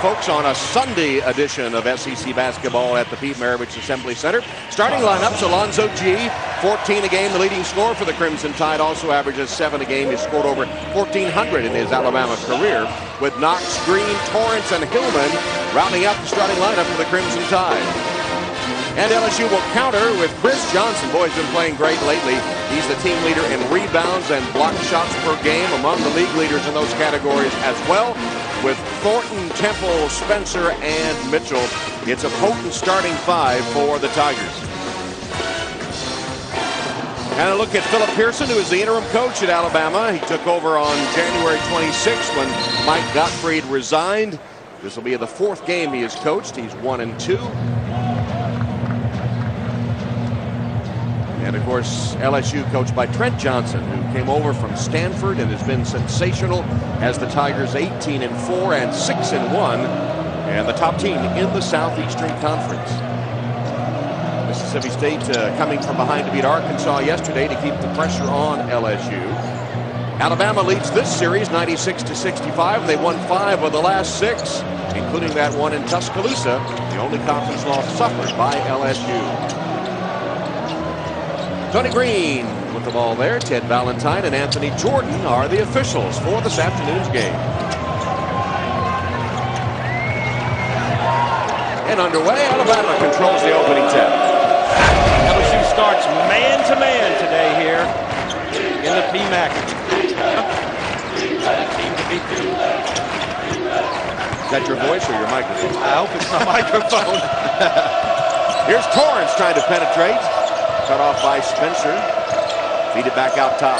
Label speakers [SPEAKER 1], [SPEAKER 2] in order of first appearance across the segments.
[SPEAKER 1] folks, on a Sunday edition of SEC basketball at the Pete Maravich Assembly Center. Starting lineups: Alonzo G, 14 a game, the leading scorer for the Crimson Tide, also averages 7 a game. He's scored over 1,400 in his Alabama career, with Knox, Green, Torrance, and Hillman rounding out the starting lineup for the Crimson Tide. And LSU will counter with Chris Johnson. Boy, he's been playing great lately. He's the team leader in rebounds and block shots per game, among the league leaders in those categories as well, with Thornton, Temple, Spencer, and Mitchell. It's a potent starting 5 for the Tigers. And a look at Philip Pearson, who is the interim coach at Alabama. He took over on January 26th when Mike Gottfried resigned. This will be the 4th game he has coached. He's 1-2. And of course, LSU coached by Trent Johnson, who came over from Stanford and has been sensational as the Tigers 18-4 and 6-1, and the top team in the Southeastern Conference. Mississippi State coming from behind to beat Arkansas yesterday to keep the pressure on LSU. Alabama leads this series 96-65. They won 5 of the last 6, including that one in Tuscaloosa, the only conference loss suffered by LSU. Tony Green with the ball there. Ted Valentine and Anthony Jordan are the officials for this afternoon's game. And underway, Alabama controls the opening tip.
[SPEAKER 2] LSU starts man-to-man today here in the PMAC.
[SPEAKER 1] Is that your voice or your microphone?
[SPEAKER 2] I hope it's my microphone.
[SPEAKER 1] Here's Torrance trying to penetrate. Cut off by Spencer. Feed it back out top.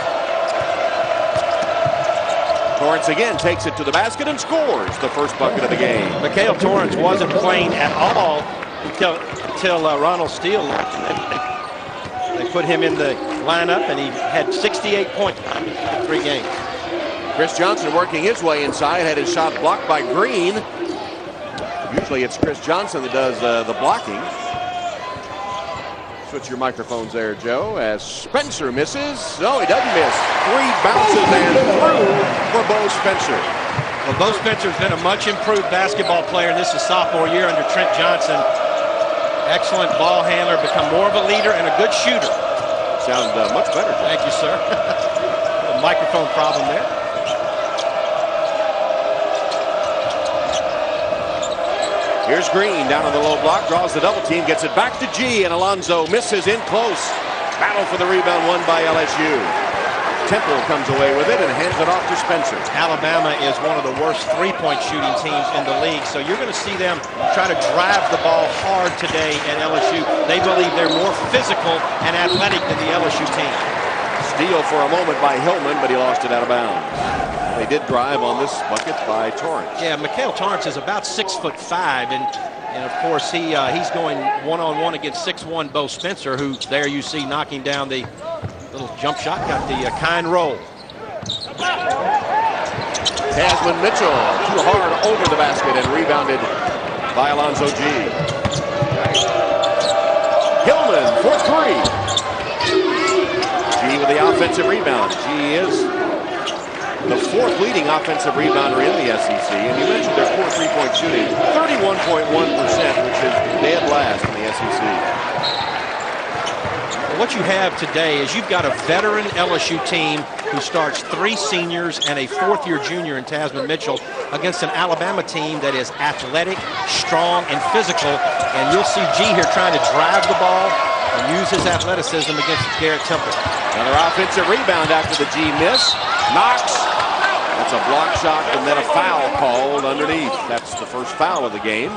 [SPEAKER 1] Torrance again takes it to the basket and scores the first bucket of the game.
[SPEAKER 2] Mikhail Torrance wasn't playing at all until Ronald Steele left. They put him in the lineup, and he had 68 points in 3 games.
[SPEAKER 1] Chris Johnson working his way inside, had his shot blocked by Green. Usually it's Chris Johnson that does the blocking. Switch your microphones there, Joe, as Spencer misses. No, he doesn't miss. 3 bounces and through for Bo Spencer.
[SPEAKER 2] Well, Bo Spencer's been a much improved basketball player, and this is sophomore year under Trent Johnson. Excellent ball handler, become more of a leader and a good shooter.
[SPEAKER 1] Sound much better.
[SPEAKER 2] Thank you, sir. A microphone problem there.
[SPEAKER 1] Here's Green down on the low block, draws the double team, gets it back to G, and Alonzo misses in close. Battle for the rebound won by LSU. Temple comes away with it and hands it off to Spencer.
[SPEAKER 2] Alabama is one of the worst three-point shooting teams in the league, so you're going to see them try to drive the ball hard today at LSU. They believe they're more physical and athletic than the LSU team.
[SPEAKER 1] Steal for a moment by Hillman, but he lost it out of bounds. They did drive on this bucket by Torrance.
[SPEAKER 2] Yeah, Mikhail Torrance is about 6'5", and of course he's going one-on-one against 6'1" Bo Spencer, who there you see knocking down the little jump shot, got the kind roll.
[SPEAKER 1] Tasman Mitchell too hard over the basket and rebounded by Alonzo G. Hillman for 3. G with the offensive rebound. G is the 4th leading offensive rebounder in the SEC, and you mentioned their poor three-point shooting, 31.1%, which is dead last in the SEC.
[SPEAKER 2] What you have today is you've got a veteran LSU team who starts 3 seniors and a 4th-year junior in Tasman Mitchell against an Alabama team that is athletic, strong, and physical, and you'll see G here trying to drive the ball and use his athleticism against Garrett Temple.
[SPEAKER 1] Another offensive rebound after the G miss. Knox. That's a block shot and then a foul called underneath. That's the first foul of the game.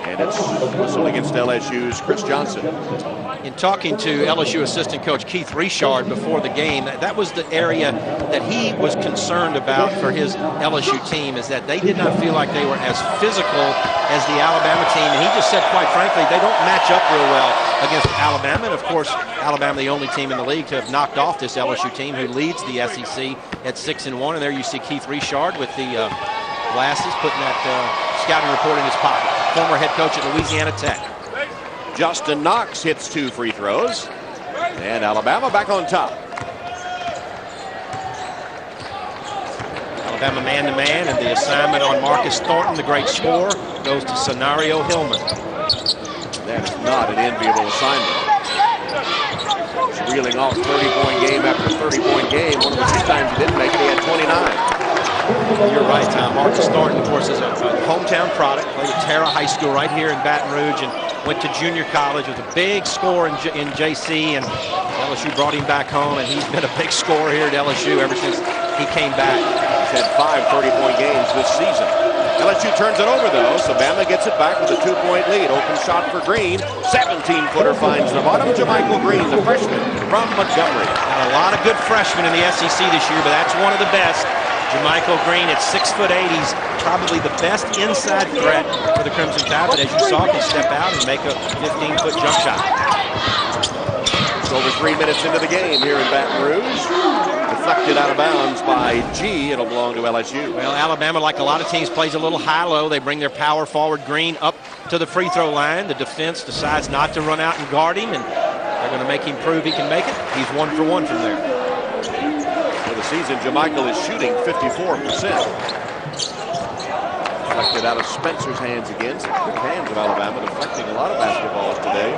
[SPEAKER 1] And it's whistled against LSU's Chris Johnson.
[SPEAKER 2] In talking to LSU assistant coach Keith Richard before the game, that was the area that he was concerned about for his LSU team, is that they did not feel like they were as physical as the Alabama team. And he just said, quite frankly, they don't match up real well against Alabama. And of course, Alabama, the only team in the league to have knocked off this LSU team, who leads the SEC at 6-1. And there you see Keith Richard with the glasses, putting that scouting report in his pocket. Former head coach at Louisiana Tech.
[SPEAKER 1] Justin Knox hits 2 free throws, and Alabama back on top.
[SPEAKER 2] Alabama man-to-man, and the assignment on Marcus Thornton, the great scorer, goes to Scenario Hillman.
[SPEAKER 1] That is not an enviable assignment. Reeling off 30-point game after 30-point game. One of the few times he didn't make it, he had 29.
[SPEAKER 2] You're right, Tom. Marcus Thornton, of course, is a hometown product. Played at Terra High School right here in Baton Rouge and went to junior college. Was a big scorer in JC, and LSU brought him back home, and he's been a big scorer here at LSU ever since he came back.
[SPEAKER 1] He's had 5 30-point games this season. LSU turns it over, though, so Bama gets it back with a 2-point lead. Open shot for Green. 17-footer finds the bottom. JaMychal Green, the freshman from Montgomery.
[SPEAKER 2] Got a lot of good freshmen in the SEC this year, but that's one of the best. JaMychal Green at 6'8", he's probably the best inside threat for the Crimson Tide, but as you saw, can step out and make a 15-foot jump shot.
[SPEAKER 1] It's over 3 minutes into the game here in Baton Rouge. Deflected out of bounds by G. It'll belong to LSU.
[SPEAKER 2] Well, Alabama, like a lot of teams, plays a little high-low. They bring their power forward Green up to the free throw line. The defense decides not to run out and guard him, and they're going to make him prove he can make it. He's 1 for 1 from there.
[SPEAKER 1] For the season, JaMychal is shooting 54%. Deflected out of Spencer's hands again. Some quick hands of Alabama, deflecting a lot of basketballs today.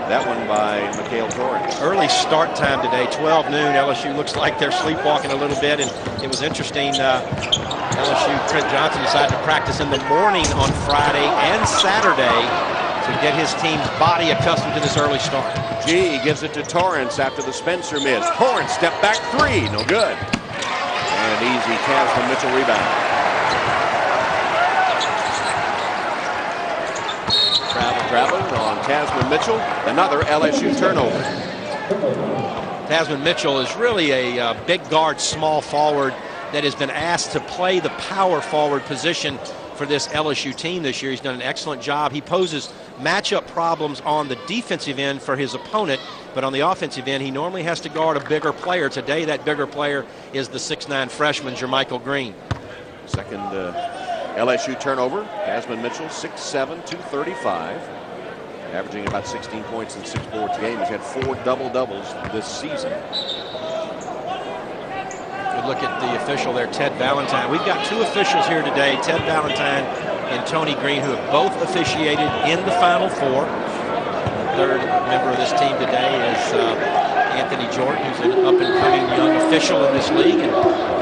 [SPEAKER 1] That one by Mikhail Torrance.
[SPEAKER 2] Early start time today, 12 noon. LSU looks like they're sleepwalking a little bit, and it was interesting. LSU, Trent Johnson decided to practice in the morning on Friday and Saturday to get his team's body accustomed to this early start.
[SPEAKER 1] G gives it to Torrance after the Spencer miss. Torrance step back 3, no good. And easy Casman Mitchell rebound. Traveling on Casman Mitchell, another LSU turnover.
[SPEAKER 2] Casman Mitchell is really a big guard, small forward that has been asked to play the power forward position for this LSU team this year. He's done an excellent job. He poses matchup problems on the defensive end for his opponent, but on the offensive end, he normally has to guard a bigger player. Today, that bigger player is the 6'9" freshman, JaMychal Green.
[SPEAKER 1] Second LSU turnover. Casman Mitchell, 6'7", 235. Averaging about 16 points and 6 boards a game. He's had 4 double-doubles this season.
[SPEAKER 2] Good look at the official there, Ted Valentine. We've got 2 officials here today, Ted Valentine and Tony Green, who have both officiated in the Final Four. The third member of this team today is Anthony Jordan, who's an up-and-coming young official in this league. And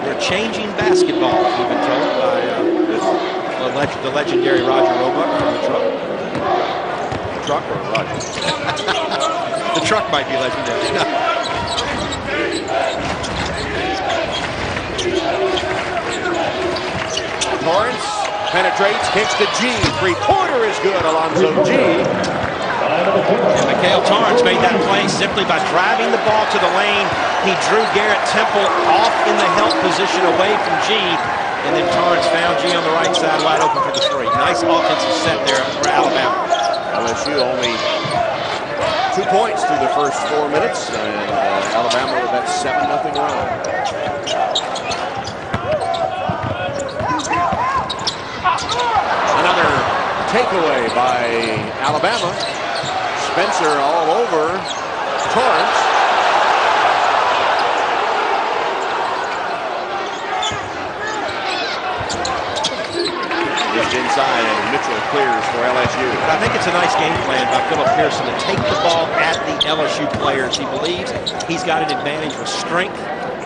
[SPEAKER 2] they're changing basketball, we've been told, by the legendary Roger Roebuck from the Truck.
[SPEAKER 1] Truck or Roger?
[SPEAKER 2] The Truck might be legendary.
[SPEAKER 1] Torrance penetrates, kicks to G. 3-pointer is good, Alonzo G.
[SPEAKER 2] And Mikhail Torrance made that play simply by driving the ball to the lane. He drew Garrett Temple off in the help position away from G. And then Torrance found G on the right side wide open for the 3. Nice offensive set there for Alabama.
[SPEAKER 1] LSU only 2 points through the first 4 minutes, and Alabama with that 7-0 run. Another takeaway by Alabama. Spencer all over Torrance. Just inside, and Mitchell clears for LSU.
[SPEAKER 2] I think it's a nice game plan by Philip Pearson to take the ball at the LSU players. He believes he's got an advantage with strength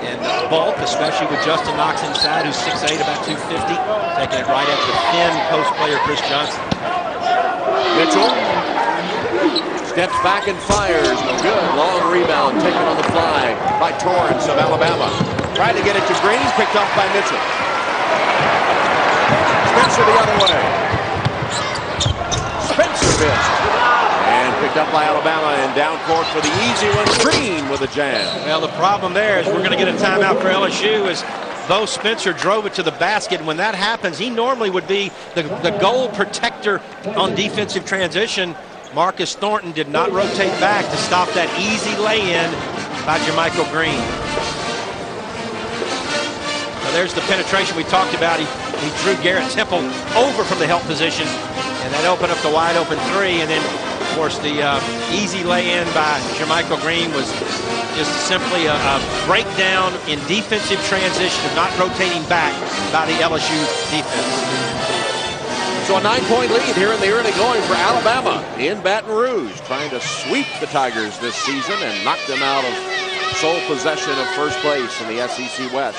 [SPEAKER 2] and bulk, especially with Justin Knox inside, who's 6'8", about 250, taking it right at the thin post player Chris Johnson.
[SPEAKER 1] Mitchell steps back and fires. No good. Long rebound taken on the fly by Torrance of Alabama. Tried to get it to Green, picked up by Mitchell. Spencer the other way. Spencer missed. And picked up by Alabama, and down court for the easy one. Green with a jam.
[SPEAKER 2] Well, the problem there is we're going to get a timeout for LSU as Bo Spencer drove it to the basket. And when that happens, he normally would be the goal protector on defensive transition. Marcus Thornton did not rotate back to stop that easy lay-in by JaMychal Green. Now there's the penetration we talked about. He drew Garrett Temple over from the help position, and that opened up the wide open 3. And then, of course, the easy lay-in by JaMychal Green was Just simply a breakdown in defensive transition of not rotating back by the LSU defense.
[SPEAKER 1] So a 9-point lead here in the early going for Alabama in Baton Rouge, trying to sweep the Tigers this season and knock them out of sole possession of first place in the SEC West.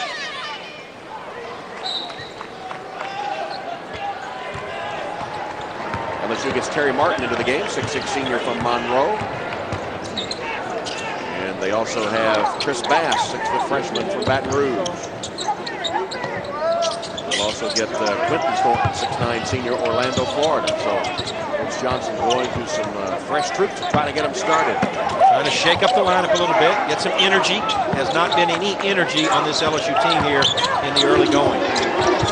[SPEAKER 1] LSU gets Terry Martin into the game, 6'6" senior from Monroe. And they also have Chris Bass, 6-foot freshman from Baton Rouge. They'll also get Quentin Thornton, 6'9" senior, Orlando, Florida. So Coach Johnson going to some fresh troops to try to get them started.
[SPEAKER 2] Trying to shake up the lineup a little bit, get some energy. Has not been any energy on this LSU team here in the early going.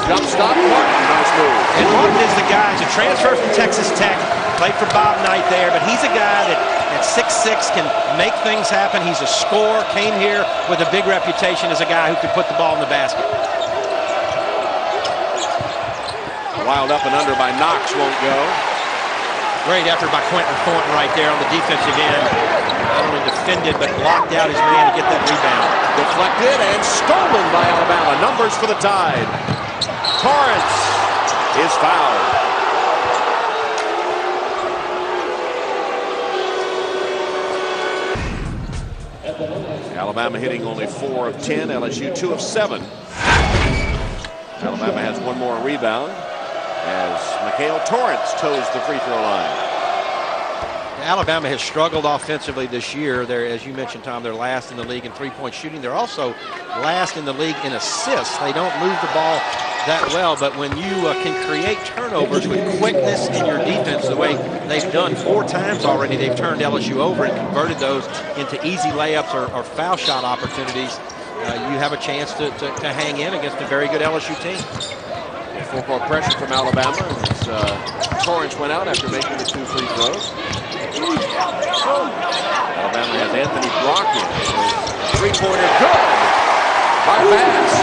[SPEAKER 1] Jump stop, Martin, nice move.
[SPEAKER 2] And Martin is the guy to transfer from Texas Tech, played for Bob Knight there, but he's a guy that at 6'6" can make things happen. He's a scorer, came here with a big reputation as a guy who could put the ball in the basket.
[SPEAKER 1] Wild up and under by Knox won't go.
[SPEAKER 2] Great effort by Quentin Thornton right there on the defensive end. Not only defended, but blocked out his man to get that rebound.
[SPEAKER 1] Deflected and stolen by Alabama. Numbers for the Tide. Torrance is fouled. Alabama hitting only 4 of 10. LSU 2 of 7. Alabama has one more rebound as Mikhail Torrance toes the free throw line.
[SPEAKER 2] Alabama has struggled offensively this year. They're, as you mentioned, Tom, they're last in the league in three-point shooting. They're also last in the league in assists. They don't move the ball that well, but when you can create turnovers with quickness in your defense, the way they've done 4 times already, they've turned LSU over and converted those into easy layups or foul shot opportunities. You have a chance to hang in against a very good LSU team.
[SPEAKER 1] Full court pressure from Alabama as Torrance went out after making the 2 free throws. Alabama has Anthony blocking. Three-pointer good by Bass.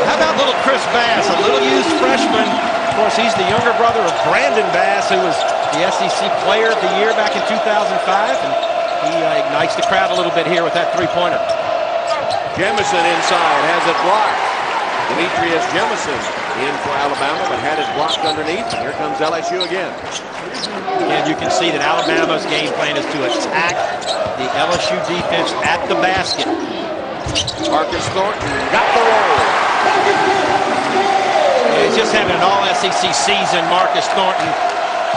[SPEAKER 2] How about little Chris Bass, a little used freshman. Of course, he's the younger brother of Brandon Bass, who was the SEC Player of the Year back in 2005, and he ignites the crowd a little bit here with that three-pointer.
[SPEAKER 1] Jemison inside has it blocked. Demetrius Jemison in for Alabama, but had it blocked underneath. And here comes LSU again.
[SPEAKER 2] And you can see that Alabama's game plan is to attack the LSU defense at the basket.
[SPEAKER 1] Marcus Thornton got the roll.
[SPEAKER 2] He's just having an all-SEC season. Marcus Thornton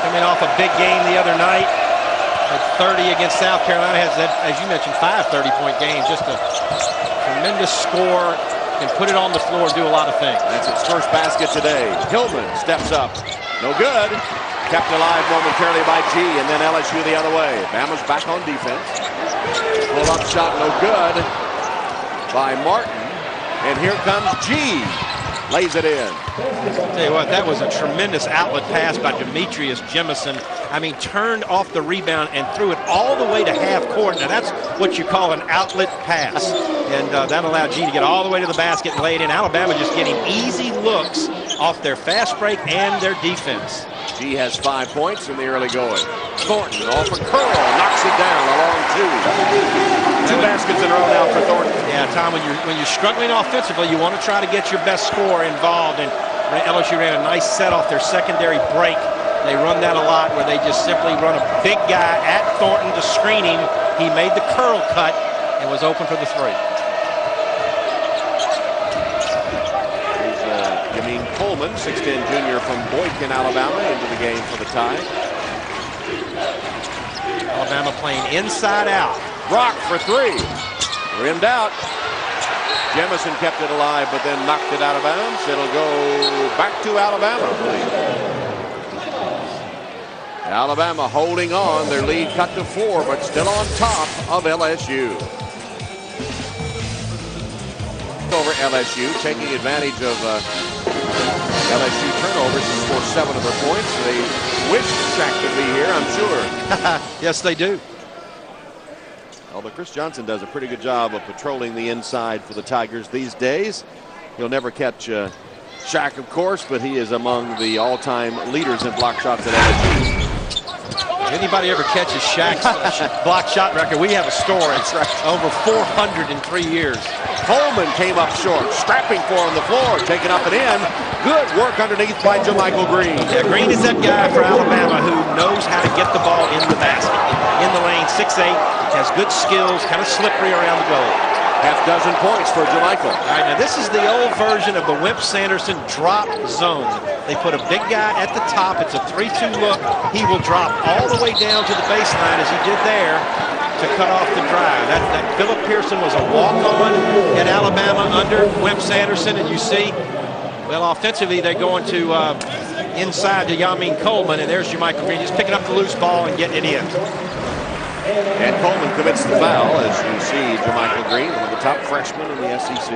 [SPEAKER 2] coming off a big game the other night. At 30 against South Carolina, has, as you mentioned, 5 30-point games. Just a tremendous score. Can put it on the floor and do a lot of things.
[SPEAKER 1] That's its first basket today. Hillman steps up. No good. Kept alive momentarily by G, and then LSU the other way. Bama's back on defense. Pull-up shot, no good by Martin. And here comes G. Lays it in.
[SPEAKER 2] I'll tell you what, that was a tremendous outlet pass by Demetrius Jemison. I mean, turned off the rebound and threw it all the way to half court. Now, that's what you call an outlet pass. And that allowed G to get all the way to the basket and lay it in. Alabama just getting easy looks off their fast break and their defense.
[SPEAKER 1] G has 5 points in the early going. Thornton off a curl, knocks it down, a long 2. 2 baskets in a row now for Thornton.
[SPEAKER 2] Yeah, Tom, when you're struggling offensively, you want to try to get your best scorer involved. And LSU ran a nice set off their secondary break. They run that a lot where they just simply run a big guy at Thornton to screen him. He made the curl cut and was open for the 3.
[SPEAKER 1] Jameen Coleman, 6'10" junior from Boykin, Alabama, into the game for the Tide.
[SPEAKER 2] Alabama playing inside out.
[SPEAKER 1] Brock for 3. Rimmed out. Jemison kept it alive, but then knocked it out of bounds. It'll go back to Alabama. Alabama holding on. Their lead cut to 4, but still on top of LSU. Over LSU, taking advantage of LSU turnovers to score 7 of their points. They wish Shaq could be here, I'm sure.
[SPEAKER 2] Yes, they do.
[SPEAKER 1] Although Chris Johnson does a pretty good job of patrolling the inside for the Tigers these days. He'll never catch Shaq, of course, but he is among the all-time leaders in block shots at LSU.
[SPEAKER 2] Anybody ever catches Shaq's block shot record, we have a score. It's over 400 in 3 years.
[SPEAKER 1] Coleman came up short, strapping for on the floor, taken up and in. Good work underneath by JaMychal Green.
[SPEAKER 2] Yeah, Green is that guy for Alabama who knows how to get the ball in the basket, in the lane. 6'8", has good skills, kind of slippery around the goal.
[SPEAKER 1] Half dozen points for JaMychal.
[SPEAKER 2] All right, now this is the old version of the Wimp-Sanderson drop zone. They put a big guy at the top. It's a 3-2 look. He will drop all the way down to the baseline as he did there to cut off the drive. That Philip Pearson was a walk-on at Alabama under Wimp-Sanderson, and you see, well, offensively they're going to inside to Yamin Coleman, and there's JaMychal Green just picking up the loose ball and getting it in.
[SPEAKER 1] And Coleman commits the foul, as you see JaMychal Green, one of the top freshmen in the SEC.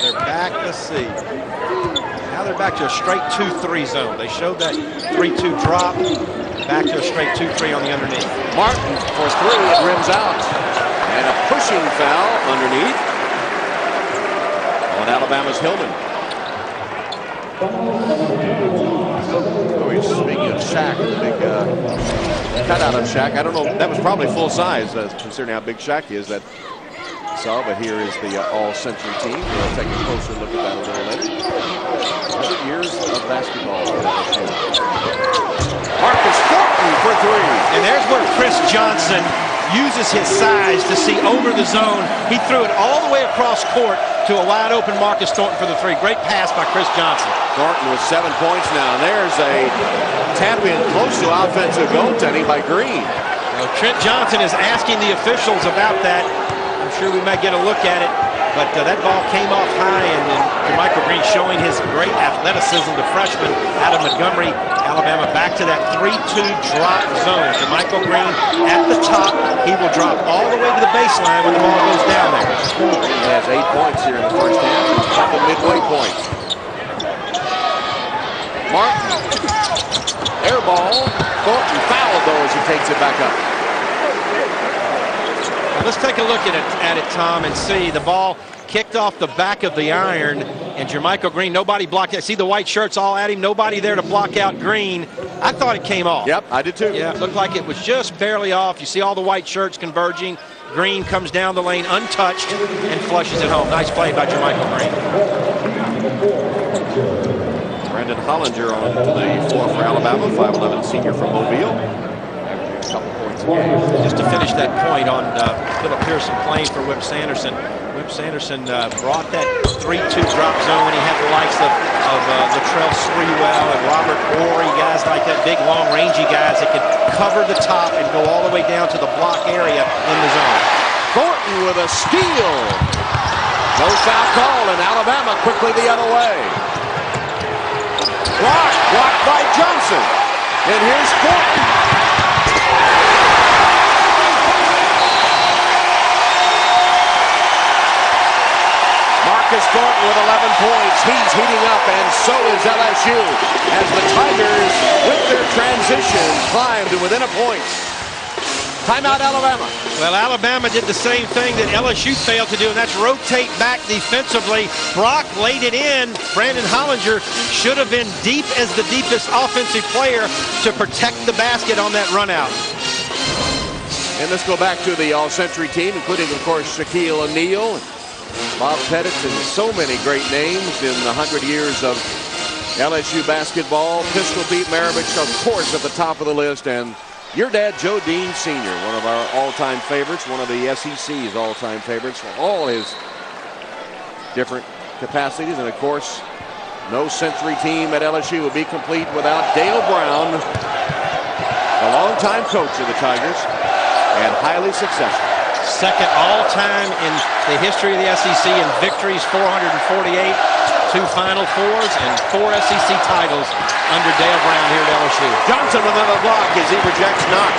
[SPEAKER 2] They're back, let's see. Now they're back to a straight 2-3 zone. They showed that 3-2 drop, back to a straight 2-3 on the underneath.
[SPEAKER 1] Martin for three, it rims out. And a pushing foul underneath on Alabama's Hillman. Oh, he's speaking of Shaq, the big cutout of Shaq. I don't know, that was probably full size, considering how big Shaq is. That saw, but here is the all-century team. We'll take a closer look at that a little later. 100 years of basketball. Marcus Thornton for three.
[SPEAKER 2] And there's where Chris Johnson uses his size to see over the zone. He threw it all the way across court to a wide-open Marcus Thornton for the three. Great pass by Chris Johnson.
[SPEAKER 1] Thornton with 7 points now. And there's a tap-in close to offensive goaltending by Green.
[SPEAKER 2] Well, Trent Johnson is asking the officials about that. I'm sure we might get a look at it, but that ball came off high, and JaMychal Green showing his great athleticism, the freshman out of Montgomery, Alabama, back to that 3-2 drop zone. JaMychal Green at the top. He will drop all the way to the baseline when the ball goes down there.
[SPEAKER 1] He has 8 points here in the first half. He's got the midway point. Martin, air ball. Thornton fouled though as he takes it back up.
[SPEAKER 2] Now let's take a look at it, Tom, and see the ball kicked off the back of the iron, and JaMychal Green, nobody blocked it. See the white shirts all at him, nobody there to block out Green. I thought it came off.
[SPEAKER 1] Yep, I did too.
[SPEAKER 2] Yeah, it looked like it was just barely off. You see all the white shirts converging. Green comes down the lane untouched and flushes it home. Nice play by JaMychal Green.
[SPEAKER 1] Brandon Hollinger on to the floor for Alabama, 5'11" senior from Mobile. Averaging a couple points a game.
[SPEAKER 2] Just to finish that point on Philip Pearson playing for Wimp-Sanderson. Wimp-Sanderson brought that 3-2 drop zone when he had the likes of Latrell Sprewell and Robert Horry, guys like that, big, long, rangy guys that could cover the top and go all the way down to the block area in the zone.
[SPEAKER 1] Thornton with a steal. No foul call, and Alabama quickly the other way. Blocked by Johnson. And here's Thornton. Marcus Thornton with 11 points. He's heating up, and so is LSU, as the Tigers, with their transition, climb to within a point. Timeout, Alabama.
[SPEAKER 2] Well, Alabama did the same thing that LSU failed to do, and that's rotate back defensively. Brock laid it in. Brandon Hollinger should have been deep as the deepest offensive player to protect the basket on that run out.
[SPEAKER 1] And let's go back to the all-century team, including, of course, Shaquille O'Neal, Bob Pettit, and so many great names in the 100 years of LSU basketball. Pistol Pete Maravich, of course, at the top of the list, and your dad, Joe Dean Sr., one of our all-time favorites, one of the SEC's all-time favorites for all his different capacities. And, of course, no century team at LSU will be complete without Dale Brown, the longtime coach of the Tigers, and highly successful.
[SPEAKER 2] Second all-time in the history of the SEC in victories, 448, 2 Final Fours, and 4 SEC titles under Dale Brown here at LSU.
[SPEAKER 1] Johnson with another block as he rejects Knox.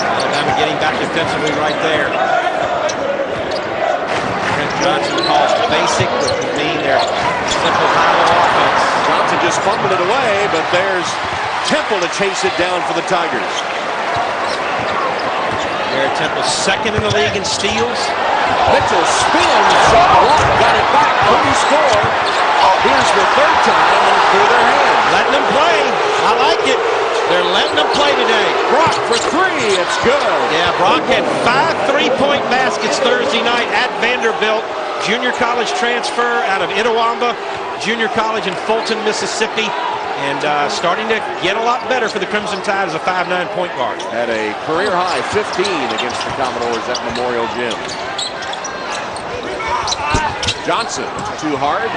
[SPEAKER 2] Alabama getting back defensively right there. Trent Johnson calls basic, which would mean their simple high-low offense.
[SPEAKER 1] Johnson just fumbled it away, but there's Temple to chase it down for the Tigers.
[SPEAKER 2] Garrett Temple second in the league in steals.
[SPEAKER 1] Mitchell spins, shot block, got it back, couldn't score. Here's the third time and it's through their hands.
[SPEAKER 2] Letting them play. I like it. They're letting them play today.
[SPEAKER 1] Brock for three. It's good.
[SPEAKER 2] Yeah, Brock had 5 3-point baskets Thursday night at Vanderbilt. Junior college transfer out of Itawamba Junior College in Fulton, Mississippi. And starting to get a lot better for the Crimson Tide as a 5'9" point guard.
[SPEAKER 1] Had a career high 15 against the Commodores at Memorial Gym. Johnson, too hard.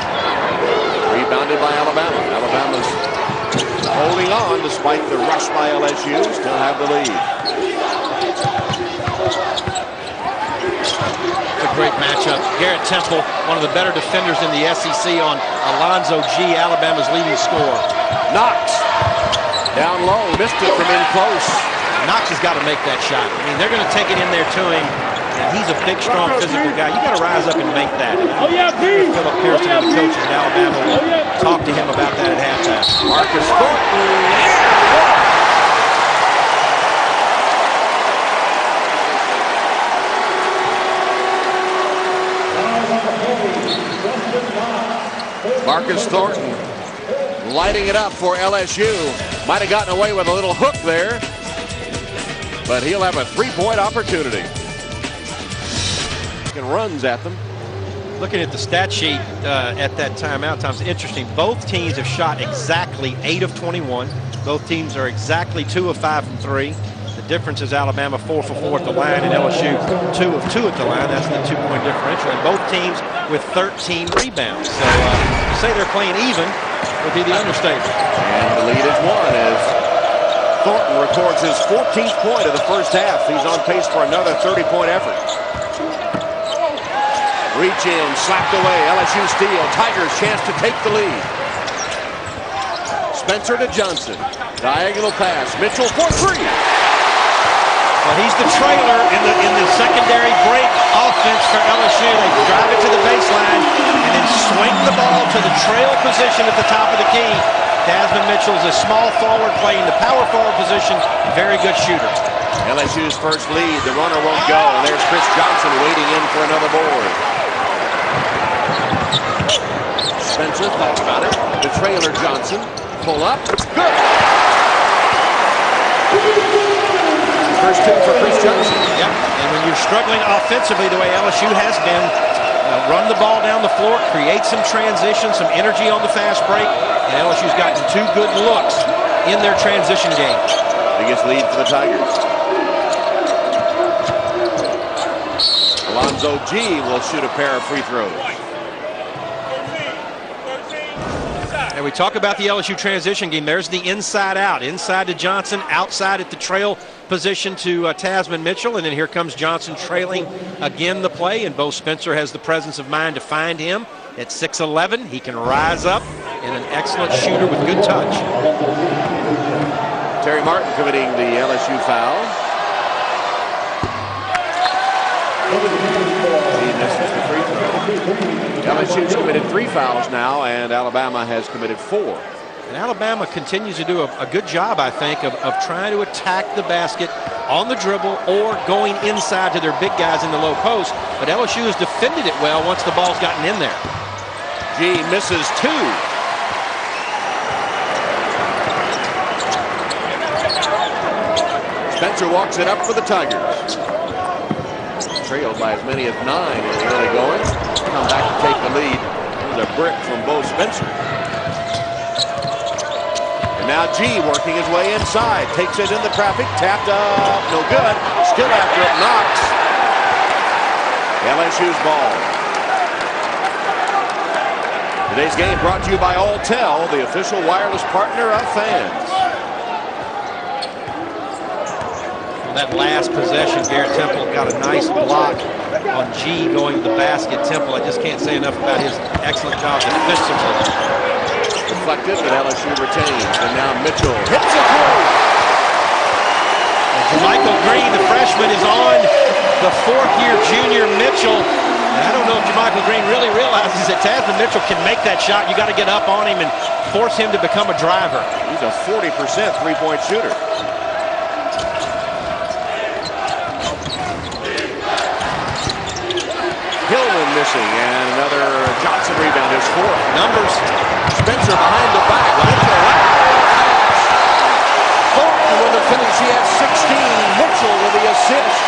[SPEAKER 1] Rebounded by Alabama. Alabama's holding on despite the rush by LSU. Still have the lead.
[SPEAKER 2] It's a great matchup. Garrett Temple, one of the better defenders in the SEC on Alonzo G, Alabama's leading scorer.
[SPEAKER 1] Knox down low, missed it from in close.
[SPEAKER 2] Knox has got to make that shot. I mean, they're going to take it in there to him. And he's a big, strong, physical guy. You got to rise up and make that. Philip Pearson and the coaches in Alabama will talk to him about that at halftime.
[SPEAKER 1] Marcus Thornton. Marcus Thornton lighting it up for LSU. Might have gotten away with a little hook there, but he'll have a three-point opportunity. And runs at them.
[SPEAKER 2] Looking at the stat sheet at that timeout time is interesting. Both teams have shot exactly 8 of 21. Both teams are exactly 2 of 5 from 3. The difference is Alabama 4 for 4 at the line and LSU 2 of 2 at the line. That's the 2-point differential. And both teams with 13 rebounds. So to say they're playing even would be the understatement.
[SPEAKER 1] And the lead is 1 as Thornton records his 14th point of the first half. He's on pace for another 30-point effort. Reach in, slapped away, LSU steal. Tigers chance to take the lead. Spencer to Johnson. Diagonal pass. Mitchell for three.
[SPEAKER 2] Well, he's the trailer in the secondary break offense for LSU. They drive it to the baseline and then swing the ball to the trail position at the top of the key. Tasman Mitchell is a small forward playing the power forward position. Very good shooter.
[SPEAKER 1] LSU's first lead. The runner won't go. And there's Chris Johnson waiting in for another board. Spencer thought about it. The trailer Johnson. Pull up. It's good. First two for Chris Johnson.
[SPEAKER 2] Yep. And when you're struggling offensively the way LSU has been, run the ball down the floor, create some transition, some energy on the fast break, and LSU's gotten 2 good looks in their transition game.
[SPEAKER 1] Biggest lead for the Tigers. Alonzo G will shoot a pair of free throws.
[SPEAKER 2] And we talk about the LSU transition game. There's the inside out. Inside to Johnson, outside at the trail position to Tasman Mitchell. And then here comes Johnson trailing again the play. And Bo Spencer has the presence of mind to find him. At 6'11", he can rise up and an excellent shooter with good touch.
[SPEAKER 1] Terry Martin committing the LSU foul. He misses the free throw. LSU's committed 3 fouls now, and Alabama has committed 4.
[SPEAKER 2] And Alabama continues to do a good job, I think, of trying to attack the basket on the dribble or going inside to their big guys in the low post. But LSU has defended it well once the ball's gotten in there.
[SPEAKER 1] G misses 2. Spencer walks it up for the Tigers. Trailed by as many as 9 in the early going. Come back to take the lead. There's a brick from Bo Spencer. And now G working his way inside. Takes it in the traffic. Tapped up. No good. Still after it. Knox. LSU's ball. Today's game brought to you by Alltel, the official wireless partner of fans.
[SPEAKER 2] That last possession, Garrett Temple got a nice block on G going to the basket. Temple, I just can't say enough about his excellent job defensively.
[SPEAKER 1] Deflected, but LSU retains. And now Mitchell hits a three.
[SPEAKER 2] Michael Green, the freshman, is on the 4th-year junior Mitchell. And I don't know if Michael Green really realizes that Tasman Mitchell can make that shot. You got to get up on him and force him to become a driver.
[SPEAKER 1] He's a 40% three-point shooter. missing, and another Johnson rebound, his fourth.
[SPEAKER 2] Numbers.
[SPEAKER 1] Spencer behind the back. Thornton with the finish. He has 16. Mitchell with the assist.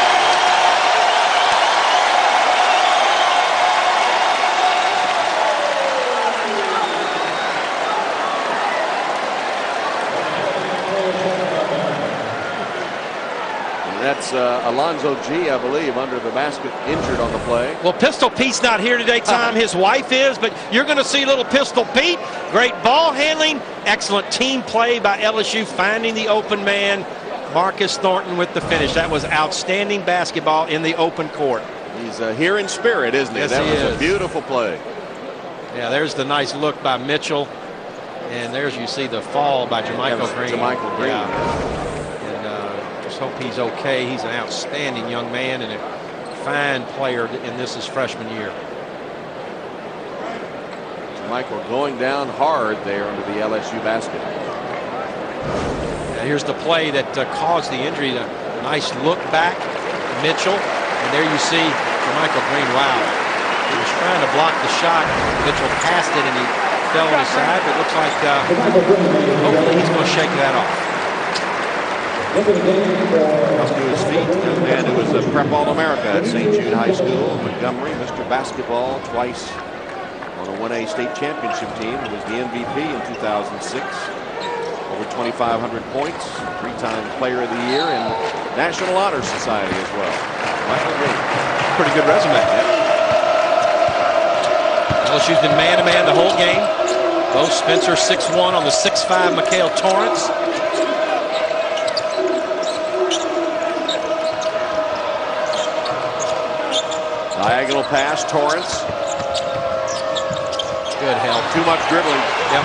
[SPEAKER 1] That's Alonzo G, I believe, under the basket, injured on the play.
[SPEAKER 2] Well, Pistol Pete's not here today, Tom. His wife is, but you're going to see little Pistol Pete. Great ball handling. Excellent team play by LSU, finding the open man. Marcus Thornton with the finish. That was outstanding basketball in the open court.
[SPEAKER 1] He's here in spirit, isn't he?
[SPEAKER 2] Yes,
[SPEAKER 1] that was
[SPEAKER 2] is.
[SPEAKER 1] A beautiful play.
[SPEAKER 2] Yeah, there's the nice look by Mitchell. And there's, you see, the fall by Jermichael Green.
[SPEAKER 1] Jermichael Green.
[SPEAKER 2] Yeah. Just hope he's okay. He's an outstanding young man and a fine player in this his freshman year.
[SPEAKER 1] Michael going down hard there under the LSU basket.
[SPEAKER 2] Now here's the play that caused the injury. A nice look back, Mitchell, and there you see Jermichael Green. Wow, he was trying to block the shot. Mitchell passed it and he fell on his side, but it looks like hopefully he's going to shake that off.
[SPEAKER 1] Up to his feet, young man who was a prep All-America at St. Jude High School, Montgomery, Mr. Basketball twice on a 1A state championship team. He was the MVP in 2006. Over 2,500 points, 3-time Player of the Year, and National Honor Society as well. Michael Green.
[SPEAKER 2] Pretty good resume. Yeah. LSU's been man-to-man the whole game. Both Spencer 6'1" on the 6'5" Mikhail Torrance.
[SPEAKER 1] Diagonal pass, Torrance.
[SPEAKER 2] Good help.
[SPEAKER 1] Too much dribbling.
[SPEAKER 2] Yep.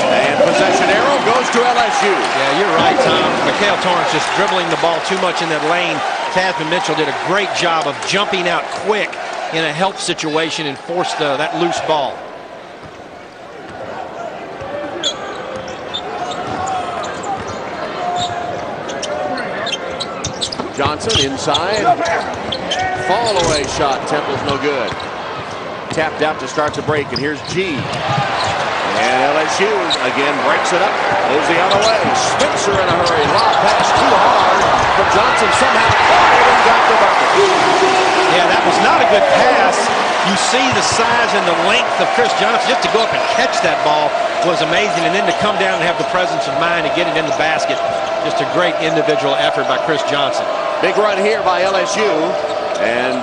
[SPEAKER 1] And possession arrow goes to LSU.
[SPEAKER 2] Yeah, you're right, Tom. Mikhail Torrance just dribbling the ball too much in that lane. Tasman Mitchell did a great job of jumping out quick in a help situation and forced that loose ball.
[SPEAKER 1] Johnson inside. Fall away shot. Temple's no good. Tapped out to start the break, and here's G. And LSU again breaks it up. Goes the other way. Spencer in a hurry. Lob pass too hard. But Johnson somehow caught it and got the bucket.
[SPEAKER 2] Yeah, that was not a good pass. You see the size and the length of Chris Johnson. Just to go up and catch that ball was amazing. And then to come down and have the presence of mind to get it in the basket. Just a great individual effort by Chris Johnson.
[SPEAKER 1] Big run here by LSU. And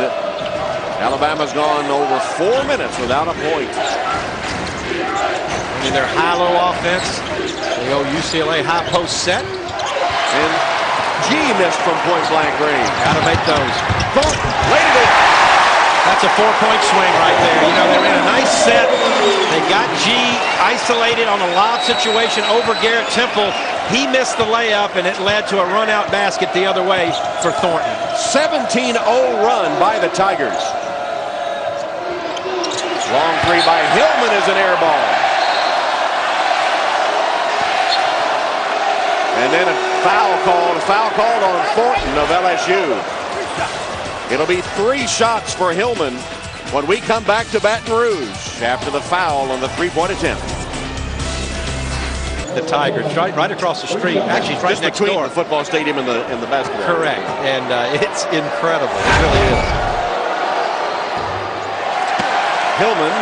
[SPEAKER 1] Alabama's gone over 4 minutes without a point.
[SPEAKER 2] In their high-low offense, the old UCLA high post set.
[SPEAKER 1] And G missed from point-blank range.
[SPEAKER 2] Got to make those.
[SPEAKER 1] Thornton laid it in.
[SPEAKER 2] That's a 4-point swing right there. You know, they're in a nice set. They got G isolated on a lob situation over Garrett Temple. He missed the layup, and it led to a run-out basket the other way for Thornton.
[SPEAKER 1] 17-0 run by the Tigers. Long three by Hillman is an air ball. And then a foul called on Thornton of LSU. It'll be 3 shots for Hillman when we come back to Baton Rouge after the foul on the 3-point attempt.
[SPEAKER 2] The Tigers right across the street. Actually, it's right
[SPEAKER 1] just
[SPEAKER 2] next
[SPEAKER 1] between
[SPEAKER 2] door.
[SPEAKER 1] the football stadium and the basketball.
[SPEAKER 2] Correct, and it's incredible. It really is.
[SPEAKER 1] Hillman,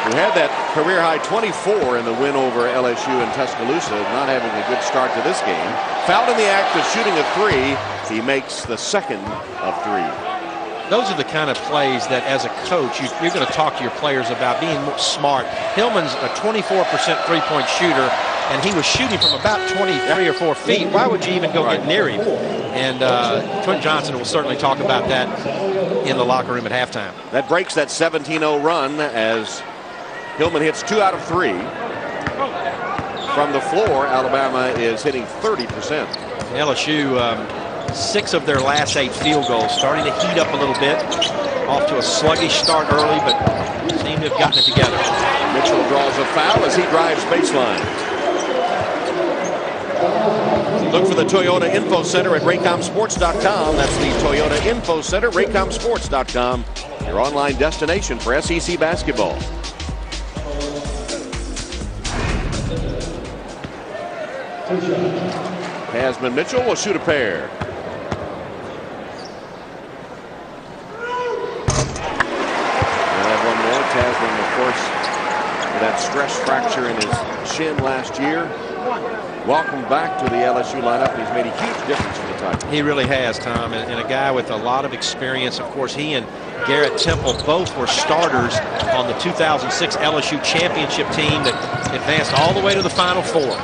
[SPEAKER 1] who had that career-high 24 in the win over LSU in Tuscaloosa, not having a good start to this game. Fouled in the act of shooting a 3. He makes the second of 3.
[SPEAKER 2] Those are the kind of plays that, as a coach, you're going to talk to your players about being more smart. Hillman's a 24% three-point shooter, and he was shooting from about 23 or 4 feet. Why would you even go get near him? And Twin Johnson will certainly talk about that in the locker room at halftime. That breaks that 17-0 run as Hillman hits 2 out of 3. From the floor, Alabama is hitting 30%. LSU, 6 of their last 8 field goals, starting to heat up a little bit. Off to a sluggish start early, but seem to have gotten it together. Mitchell draws a foul as he drives baseline.
[SPEAKER 1] Look for the Toyota Info Center at raycomsports.com. That's the Toyota Info Center, raycomsports.com, your online destination for SEC basketball. Tasman Mitchell will shoot a pair. One more. Tasman, of course, with that stress fracture in his shin last year. Welcome back to the LSU lineup. He's made a huge difference in the Tigers.
[SPEAKER 2] He really has, Tom, and a guy with a lot of experience. Of course, he and Garrett Temple both were starters on the 2006 LSU championship team that advanced all the way to the Final Four.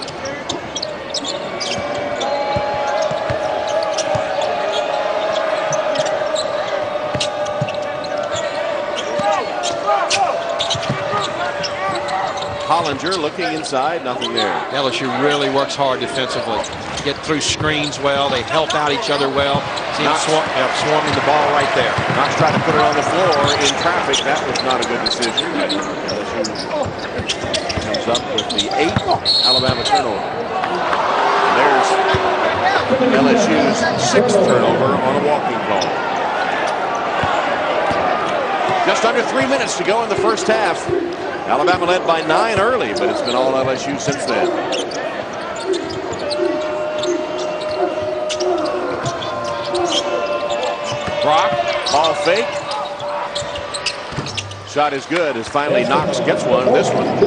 [SPEAKER 1] Hollinger looking inside, nothing there.
[SPEAKER 2] LSU really works hard defensively. Get through screens well. They help out each other well. See him swarming the ball right there.
[SPEAKER 1] Knox tried to put it on the floor in traffic. That was not a good decision. LSU comes up with the 8th Alabama turnover. And there's LSU's 6th turnover on a walking call. Just under 3 minutes to go in the first half. Alabama led by 9 early, but it's been all LSU since then. Brock, ball fake. Shot is good as finally Knox gets one. This one from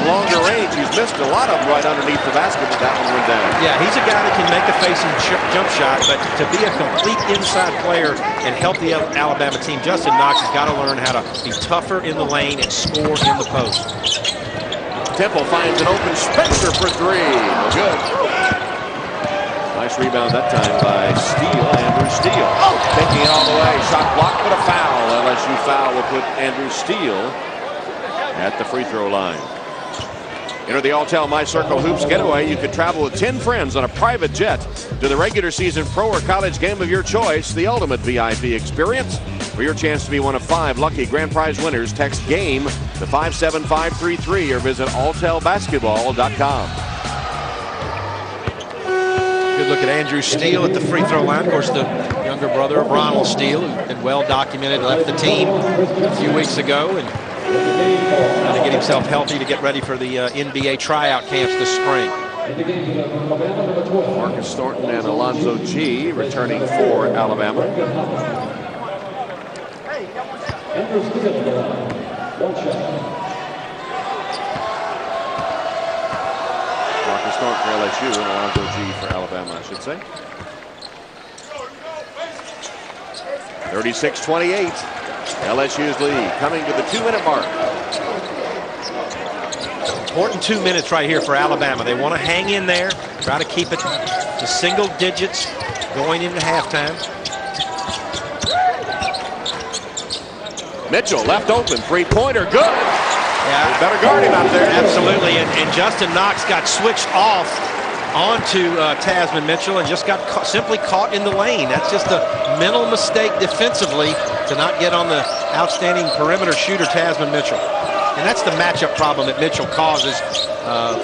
[SPEAKER 1] longer range. He's missed a lot of them right underneath the basket, but that one went down.
[SPEAKER 2] Yeah, he's a guy that can make a facing jump shot, but to be a complete inside player and help the Alabama team, Justin Knox has got to learn how to be tougher in the lane and score in the post.
[SPEAKER 1] Temple finds an open Spencer for 3. Good. Nice rebound that time by Steele, Andrew Steele. Taking it all the way. Shot blocked, but a foul. LSU foul will put Andrew Steele at the free throw line. Enter the Alltel My Circle Hoops getaway. You could travel with 10 friends on a private jet to the regular season pro or college game of your choice, the ultimate VIP experience. For your chance to be one of 5 lucky grand prize winners, text GAME to 57533 or visit alltelbasketball.com.
[SPEAKER 2] Good look at Andrew Steele at the free throw line. Of course, the younger brother of Ronald Steele, who's been well documented, left the team a few weeks ago and trying to get himself healthy to get ready for the NBA tryout camps this spring.
[SPEAKER 1] Marcus Thornton and Alonzo G returning for Alabama. Marcus Thornton for LSU and Alonzo G for Alabama, I should say. 36-28. LSU's lead coming to the 2-minute mark.
[SPEAKER 2] Important 2 minutes right here for Alabama. They want to hang in there, try to keep it to single digits going into halftime.
[SPEAKER 1] Mitchell left open, 3-pointer, good.
[SPEAKER 2] Yeah,
[SPEAKER 1] you better guard him out there.
[SPEAKER 2] Absolutely, and Justin Knox got switched off onto Tasman Mitchell and just got simply caught in the lane. That's just a mental mistake defensively to not get on the outstanding perimeter shooter Tasman Mitchell. And that's the matchup problem that Mitchell causes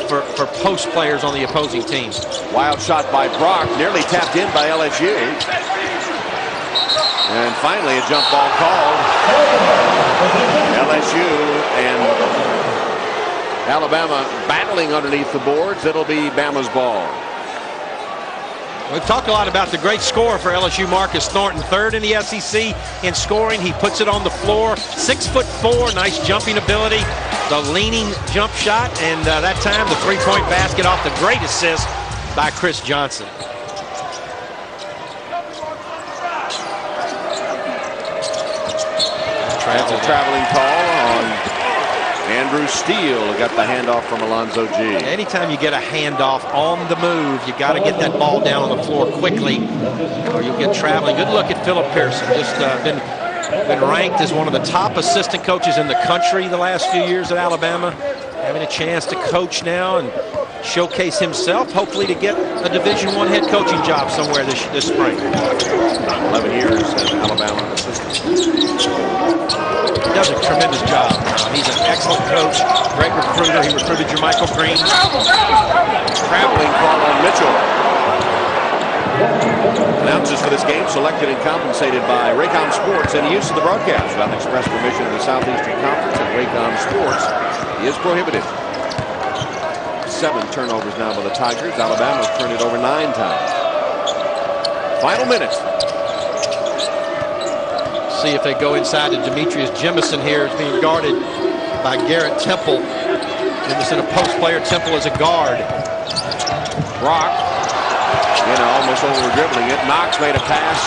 [SPEAKER 2] for post players on the opposing team.
[SPEAKER 1] Wild shot by Brock, nearly tapped in by LSU. And finally a jump ball called. LSU and Alabama battling underneath the boards. It'll be Bama's ball.
[SPEAKER 2] We've talked a lot about the great scorer for LSU, Marcus Thornton, 3rd in the SEC in scoring. He puts it on the floor, 6'4", nice jumping ability, the leaning jump shot, and that time the 3-point basket off the great assist by Chris Johnson.
[SPEAKER 1] That's a traveling call on Andrew Steele. Got the handoff from Alonzo G.
[SPEAKER 2] Anytime you get a handoff on the move, you got to get that ball down on the floor quickly or you'll get traveling. Good look at Philip Pearson. Just been ranked as one of the top assistant coaches in the country the last few years at Alabama. Having a chance to coach now and showcase himself, hopefully to get a Division I head coaching job somewhere this spring.
[SPEAKER 1] 11 years as Alabama assistant.
[SPEAKER 2] He does a tremendous job. He's an excellent coach, great recruiter. He recruited Jermichael Green.
[SPEAKER 1] Traveling call on Mitchell. compensated by Raycom Sports and use of the broadcast without express permission of the Southeastern Conference, and Raycom Sports is prohibited. 7 turnovers now by the Tigers. Alabama's turned it over 9 times. Final minute.
[SPEAKER 2] See if they go inside to Demetrius Jemison here. Is being guarded by Garrett Temple. Jemison a post player. Temple is a guard.
[SPEAKER 1] Brock, almost over dribbling it. Knox made a pass.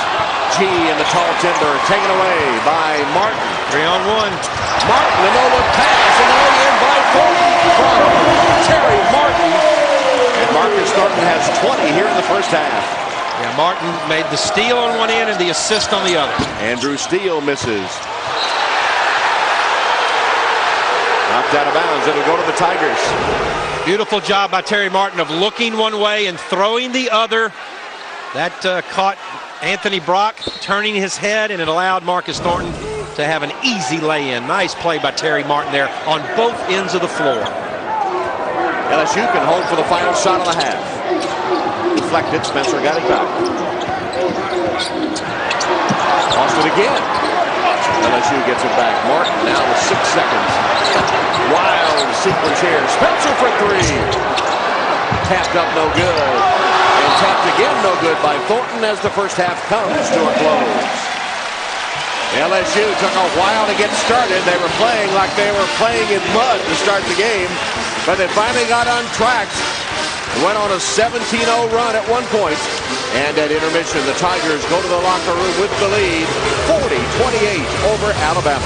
[SPEAKER 1] G in the tall timber, taken away by Martin.
[SPEAKER 2] 3-on-1.
[SPEAKER 1] Martin, the no-look pass, and the lay in by Thornton from Terry Martin. And Marcus Thornton has 20 here in the first half.
[SPEAKER 2] Yeah, Martin made the steal on one end and the assist on the other.
[SPEAKER 1] Andrew Steele misses. Knocked out of bounds. It'll go to the Tigers.
[SPEAKER 2] Beautiful job by Terry Martin of looking one way and throwing the other. That caught Anthony Brock turning his head, and it allowed Marcus Thornton to have an easy lay-in. Nice play by Terry Martin there on both ends of the floor.
[SPEAKER 1] LSU can hold for the final shot of the half. Deflected. Spencer got it back. Lost it again. LSU gets it back. Martin now with 6 seconds. Wild sequence here. Spencer for 3. Tapped up, no good. And tapped again, no good by Thornton as the first half comes to a close. LSU took a while to get started. They were playing like they were playing in mud to start the game, but they finally got on track. Went on a 17-0 run at one point. And at intermission, the Tigers go to the locker room with the lead, 40-28 over Alabama.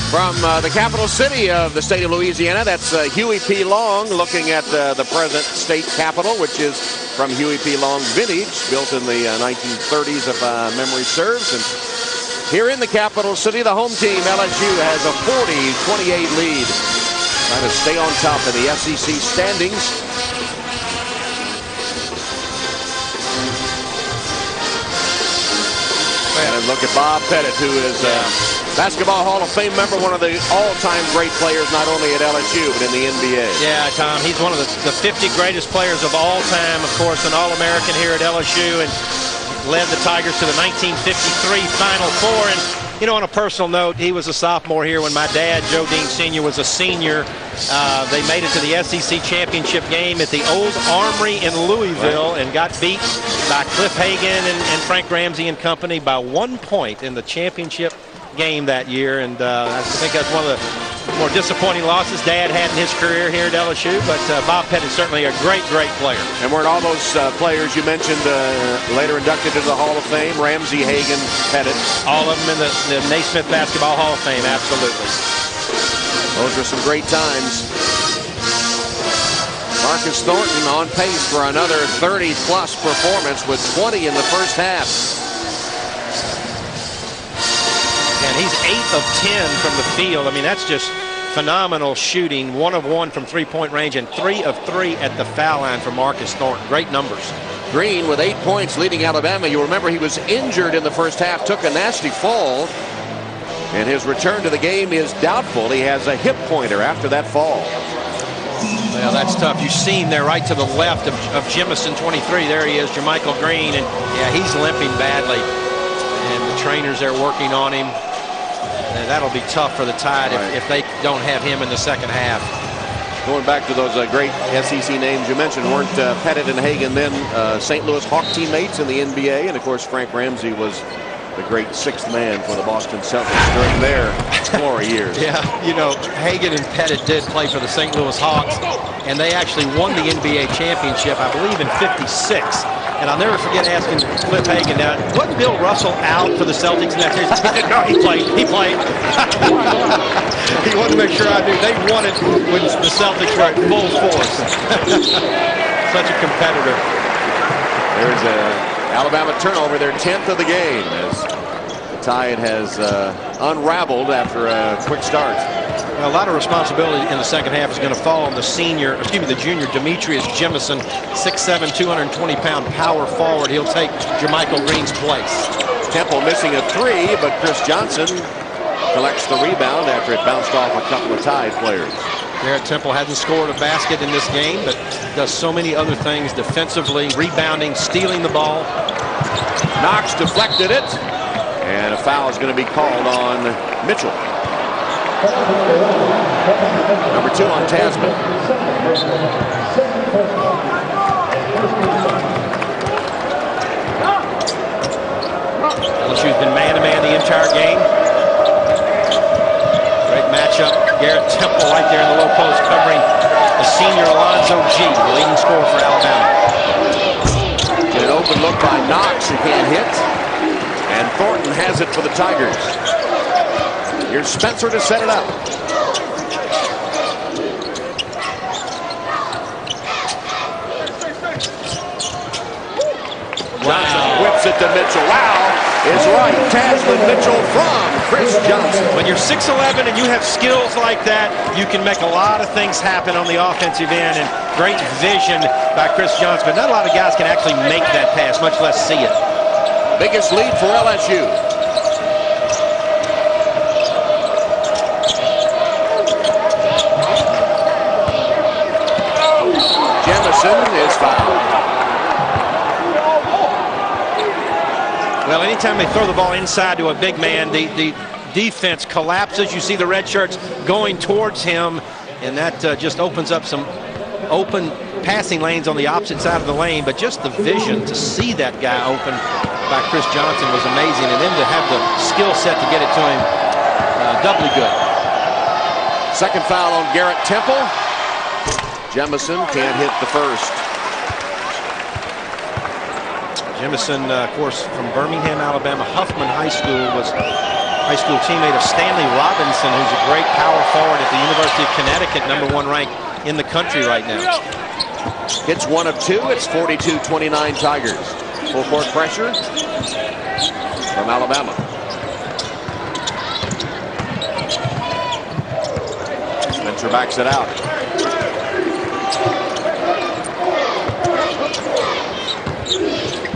[SPEAKER 1] From the capital city of the state of Louisiana, that's Huey P. Long looking at the present state capitol, which is from Huey P. Long Vintage, built in the 1930s if memory serves. And here in the capital city, the home team, LSU, has a 40-28 lead. Trying to stay on top of the SEC standings. And look at Bob Pettit, who is Basketball Hall of Fame member, one of the all-time great players, not only at LSU, but in the NBA. Yeah,
[SPEAKER 2] Tom, he's one of the 50 greatest players of all time, of course, an All-American here at LSU, and led the Tigers to the 1953 Final Four. And, on a personal note, he was a sophomore here when my dad, Joe Dean Sr., was a senior. They made it to the SEC championship game at the Old Armory in Louisville and got beat by Cliff Hagan and Frank Ramsey and company by 1 point in the championship game that year. And I think that's one of the more disappointing losses Dad had in his career here at LSU. But Bob Pettit, certainly a great, great player. And weren't all those players you mentioned later inducted into the Hall of Fame? Ramsey, Hagan, Pettit. All of them in the Naismith Basketball Hall of Fame, absolutely. Those were some great times. Marcus Thornton on pace for another 30-plus performance with 20 in the first half. And he's 8 of 10 from the field. I mean, that's just phenomenal shooting. 1 of 1 from three-point range and 3 of 3 at the foul line for Marcus Thornton. Great numbers. Green with 8 points leading Alabama. You remember he was injured in the first half, took a nasty fall, and his return to the game is doubtful. He has a hip pointer after that fall. Well, that's tough. You've seen there right to the left of Jemison, 23. There he is, Jermichael Green, and yeah, he's limping badly. And the trainers are working on him. And that'll be tough for the Tide if they don't have him in the second half. Going back to those great SEC names you mentioned, weren't Pettit and Hagan then St. Louis Hawk teammates in the NBA? And, of course, Frank Ramsey was the great sixth man for the Boston Celtics during their glory years. Yeah, Hagan and Pettit did play for the St. Louis Hawks, and they actually won the NBA championship, I believe, in '56. And I'll never forget asking Cliff Hagan, now, wasn't Bill Russell out for the Celtics in that series? No, he played. He played. He wanted to make sure I knew. They won it when the Celtics were at full force. Such a competitor. There's a Alabama turnover, their 10th of the game, as the Tide has unraveled after a quick start. Well, a lot of responsibility in the second half is going to fall on the junior Demetrius Jemison, 6'7", 220-pound power forward. He'll take Jermichael Green's place. Temple missing a 3, but Chris Johnson collects the rebound after it bounced off a couple of Tide players. Garrett Temple hasn't scored a basket in this game, but does so many other things defensively, rebounding, stealing the ball.
[SPEAKER 1] Knox deflected it, and a foul is going to be called on Mitchell. Number 2 on Tasman.
[SPEAKER 2] LSU's been man-to-man the entire game. Great matchup. Garrett Temple right there in the low post covering the senior Alonzo G, the leading scorer for Alabama.
[SPEAKER 1] Get an open look by Knox, who can't hit. And Thornton has it for the Tigers. Here's Spencer to set it up. Johnson whips it to Mitchell. Wow is right. Tasman Mitchell from Chris Johnson.
[SPEAKER 2] When you're 6'11" and you have skills like that, you can make a lot of things happen on the offensive end, and great vision by Chris Johnson. But not a lot of guys can actually make that pass, much less see it.
[SPEAKER 1] Biggest lead for LSU. Jemison is fouled.
[SPEAKER 2] Well, anytime they throw the ball inside to a big man, the defense collapses. You see the red shirts going towards him, and that just opens up some open passing lanes on the opposite side of the lane. But just the vision to see that guy open by Chris Johnson was amazing, and then to have the skill set to get it to him, doubly good.
[SPEAKER 1] Second foul on Garrett Temple. Jemison can't hit the first.
[SPEAKER 2] Jemison, of course, from Birmingham, Alabama. Huffman High School was high school teammate of Stanley Robinson, who's a great power forward at the University of Connecticut, #1 ranked in the country right now.
[SPEAKER 1] Hits 1 of 2. It's 42-29 Tigers. Full court pressure from Alabama. Spencer backs it out.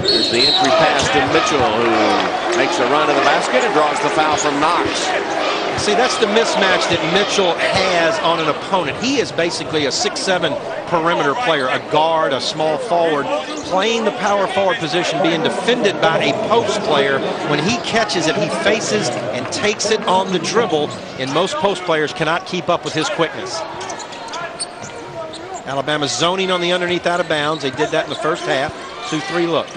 [SPEAKER 1] There's the entry pass to Mitchell, who makes a run to the basket and draws the foul from Knox.
[SPEAKER 2] See, that's the mismatch that Mitchell has on an opponent. He is basically a 6'7" perimeter player, a guard, a small forward, playing the power forward position, being defended by a post player. When he catches it, he faces and takes it on the dribble, and most post players cannot keep up with his quickness. Alabama zoning on the underneath out of bounds. They did that in the first half. 2-3 look.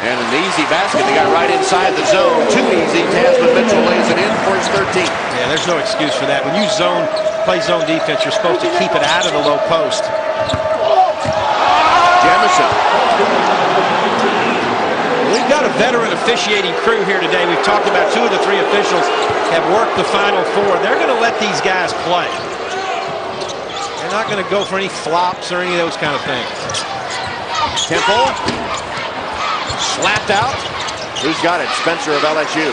[SPEAKER 1] And an easy basket. They got right inside the zone. Too easy. Tasman Mitchell lays it in for his 13th.
[SPEAKER 2] Yeah, there's no excuse for that. When you play zone defense, you're supposed to keep it out of the low post.
[SPEAKER 1] Jemison.
[SPEAKER 2] We've got a veteran officiating crew here today. We've talked about 2 of the 3 officials have worked the Final Four. They're going to let these guys play. They're not going to go for any flops or any of those kind of things.
[SPEAKER 1] Temple. Slapped out. Who's got it? Spencer of LSU.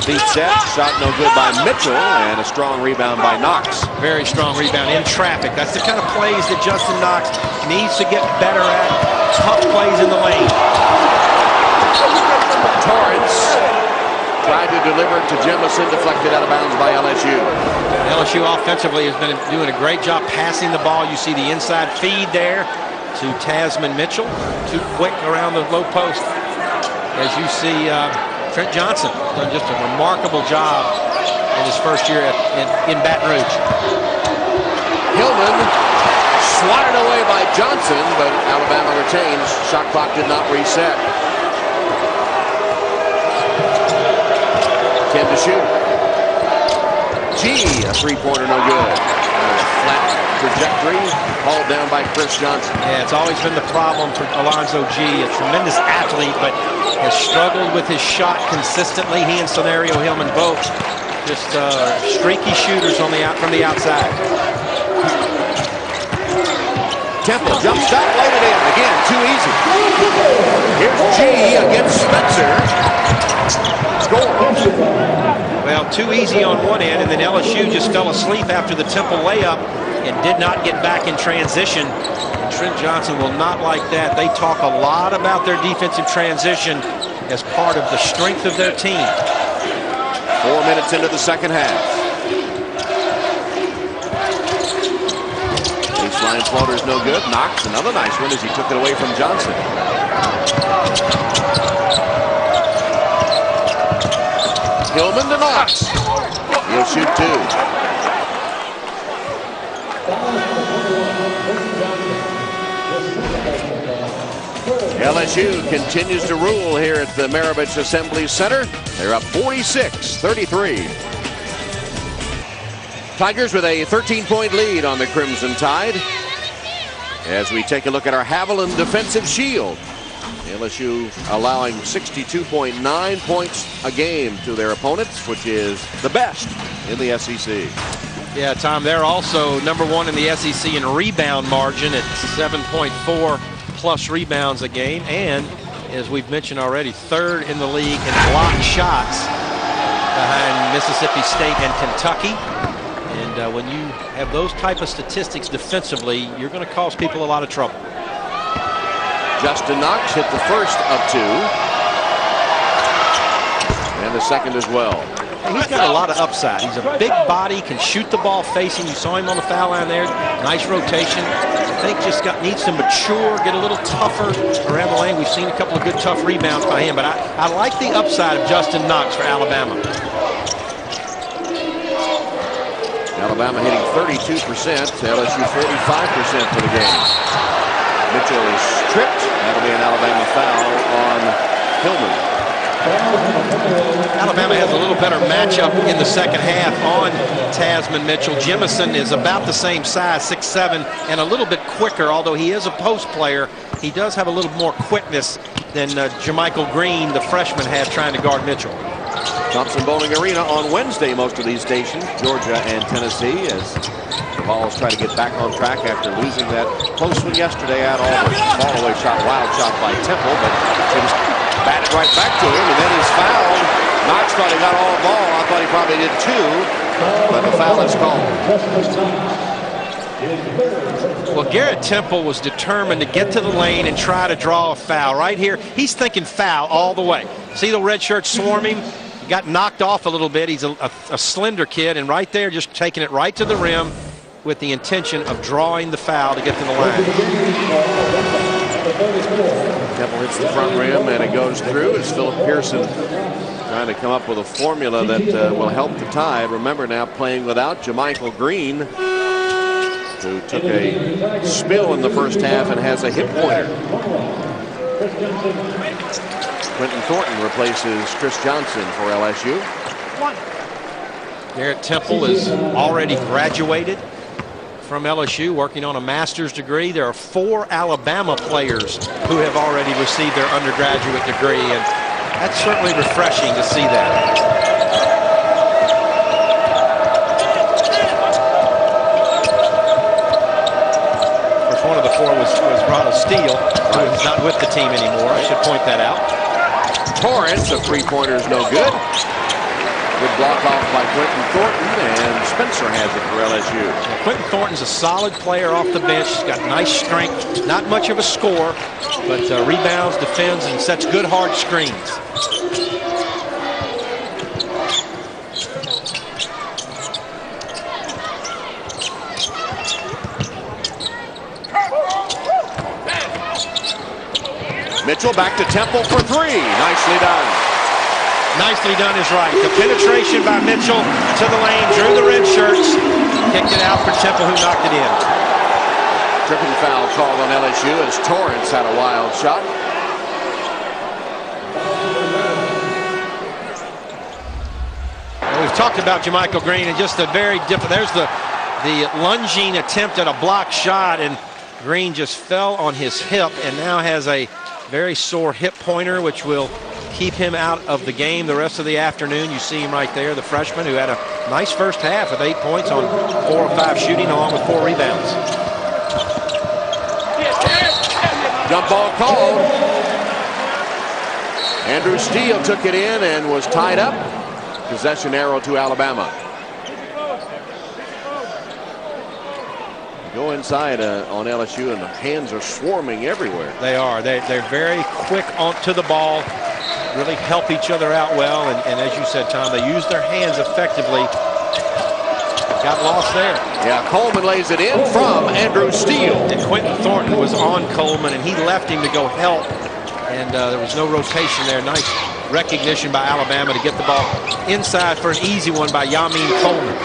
[SPEAKER 1] Beat set. Shot no good by Mitchell, and a strong rebound by Knox.
[SPEAKER 2] Very strong rebound in traffic. That's the kind of plays that Justin Knox needs to get better at. Tough plays in the lane.
[SPEAKER 1] Torrance tried to deliver it to Jemison, deflected out of bounds by LSU.
[SPEAKER 2] LSU offensively has been doing a great job passing the ball. You see the inside feed there to Tasman Mitchell. Too quick around the low post. As you see, Trent Johnson done just a remarkable job in his first year in Baton Rouge.
[SPEAKER 1] Hillman swatted away by Johnson, but Alabama retains. Shot clock did not reset. 10 to shoot. G, a three-pointer, no good. Flat trajectory, hauled down by Chris Johnson.
[SPEAKER 2] Yeah, it's always been the problem for Alonzo G, a tremendous athlete, but has struggled with his shot consistently. He and Scenario Hillman both just streaky shooters from the outside.
[SPEAKER 1] Temple jump shot, laid it in. Again, too easy. Here's G against Spencer. Scores.
[SPEAKER 2] Well, too easy on one end, and then LSU just fell asleep after the Temple layup and did not get back in transition. And Trent Johnson will not like that. They talk a lot about their defensive transition as part of the strength of their team.
[SPEAKER 1] 4 minutes into the second half. Baseline floater's no good. Knox, another nice one as he took it away from Johnson. Hillman to Knox. He'll shoot 2. LSU continues to rule here at the Maravich Assembly Center. They're up 46-33. Tigers with a 13-point lead on the Crimson Tide. As we take a look at our Haviland defensive shield. LSU allowing 62.9 points a game to their opponents, which is the best in the SEC.
[SPEAKER 2] Yeah, Tom, they're also #1 in the SEC in rebound margin at 7.4 plus rebounds a game, and as we've mentioned already, 3rd in the league in blocked shots behind Mississippi State and Kentucky. And when you have those type of statistics defensively, you're going to cause people a lot of trouble.
[SPEAKER 1] Justin Knox hit the first of 2. And the second as well.
[SPEAKER 2] And he's got a lot of upside. He's a big body, can shoot the ball facing. You saw him on the foul line there. Nice rotation. I think just needs to mature, get a little tougher around the lane. We've seen a couple of good tough rebounds by him, but I like the upside of Justin Knox for Alabama.
[SPEAKER 1] Alabama hitting 32%, LSU 45% for the game. Mitchell is stripped. That'll be an Alabama foul on Hillman.
[SPEAKER 2] Alabama has a little better matchup in the second half on Tasman Mitchell. Jemison is about the same size, 6'7", and a little bit quicker, although he is a post player. He does have a little more quickness than Jermichael Green, the freshman, had trying to guard Mitchell.
[SPEAKER 1] Thompson Bowling Arena on Wednesday, most of these stations, Georgia and Tennessee, as the Vols try to get back on track after losing that close one yesterday at Auburn. Ball away shot, wild shot by Temple, but it was batted right back to him, and then he's fouled. Knox thought he got all the ball. I thought he probably did too, but the foul is called.
[SPEAKER 2] Well, Garrett Temple was determined to get to the lane and try to draw a foul. Right here, he's thinking foul all the way. See the red shirt swarm him? He got knocked off a little bit. He's a slender kid, and right there just taking it right to the rim with the intention of drawing the foul to get to the line.
[SPEAKER 1] Temple hits the front rim and it goes through. It's Philip Pearson trying to come up with a formula that will help the Tide. Remember now playing without Jermichael Green, who took a spill in the first half and has a hip pointer. Quentin Thornton replaces Chris Johnson for LSU.
[SPEAKER 2] Garrett Temple is already graduated from LSU, working on a master's degree. There are 4 Alabama players who have already received their undergraduate degree, and that's certainly refreshing to see that. Of course, one of the 4 was Ronald Steele, who is not with the team anymore. I should point that out.
[SPEAKER 1] Torrance, a three-pointer is no good. Good block off by Quentin Thornton, and Spencer has it for LSU.
[SPEAKER 2] Now, Quentin Thornton's a solid player off the bench. He's got nice strength, not much of a scorer, but rebounds, defends, and sets good hard screens.
[SPEAKER 1] Mitchell back to Temple for 3. Nicely done.
[SPEAKER 2] Nicely done is right. The penetration by Mitchell to the lane, drew the red shirts, kicked it out for Temple, who knocked it in.
[SPEAKER 1] Tripping foul called on LSU as Torrance had a wild shot.
[SPEAKER 2] Well, we've talked about Jermichael Green and just a very different. There's the lunging attempt at a block shot, and Green just fell on his hip and now has a very sore hip pointer, which will keep him out of the game the rest of the afternoon. You see him right there, the freshman who had a nice first half with 8 points on 4 of 5 shooting, along with 4 rebounds.
[SPEAKER 1] Jump ball called. Andrew Steele took it in and was tied up. Possession arrow to Alabama. Go inside on LSU, and the hands are swarming everywhere.
[SPEAKER 2] They are. They're very quick onto the ball. really help each other out well. And as you said, Tom, they use their hands effectively. Got lost there.
[SPEAKER 1] Yeah, Coleman lays it in from Andrew Steele.
[SPEAKER 2] And Quentin Thornton was on Coleman, and he left him to go help. And there was no rotation there. Nice recognition by Alabama to get the ball inside for an easy one by Yamin Coleman.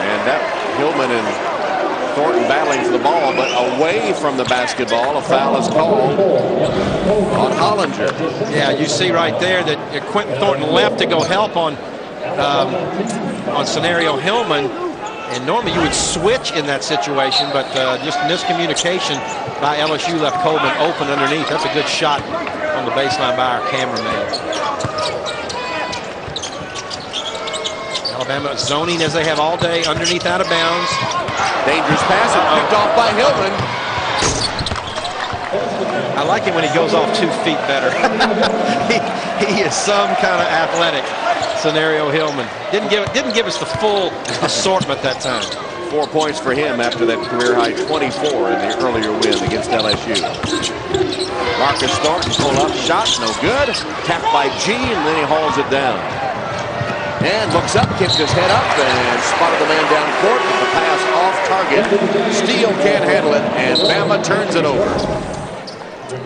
[SPEAKER 1] And that Hillman and Thornton battling for the ball, but away from the basketball. A foul is called on Hollinger.
[SPEAKER 2] Yeah, you see right there that Quentin Thornton left to go help on Scenario Hillman. And normally you would switch in that situation, but just miscommunication by LSU left Coleman open underneath. That's a good shot on the baseline by our cameraman. Alabama zoning as they have all day, underneath out of bounds.
[SPEAKER 1] Dangerous pass, picked off by Hillman.
[SPEAKER 2] I like it when he goes off 2 feet better. he is some kind of athletic. Scenario Hillman didn't give us the full assortment that time.
[SPEAKER 1] 4 points for him after that career high 24 in the earlier win against LSU. Marcus Thornton pull up shot, no good. Tapped by G, and then he hauls it down. And looks up, kicked his head up, and spotted the man down court with the pass off target. Steele can't handle it, and Bama turns it over.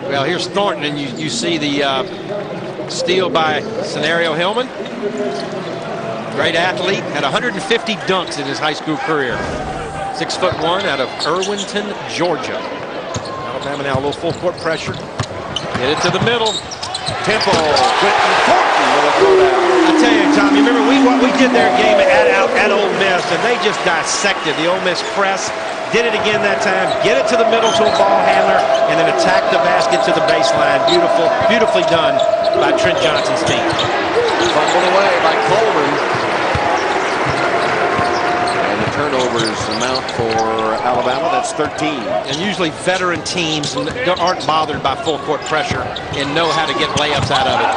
[SPEAKER 2] Well, here's Thornton, and you see the steal by Scenario Hillman. Great athlete, had 150 dunks in his high school career. 6'1" out of Irwinton, Georgia. Alabama now a little full court pressure. Get it to the middle.
[SPEAKER 1] Temple, Quentin Thornton with a throwdown.
[SPEAKER 2] I tell you, Tom, you remember we did their game at Ole Miss, and they just dissected the Ole Miss press. Did it again that time. Get it to the middle to a ball handler, and then attack the basket to the baseline. Beautifully done by Trent Johnson's team.
[SPEAKER 1] Fumbled away by Coleman. And the turnovers amount for Alabama. That's 13.
[SPEAKER 2] And usually veteran teams aren't bothered by full court pressure and know how to get layups out of it.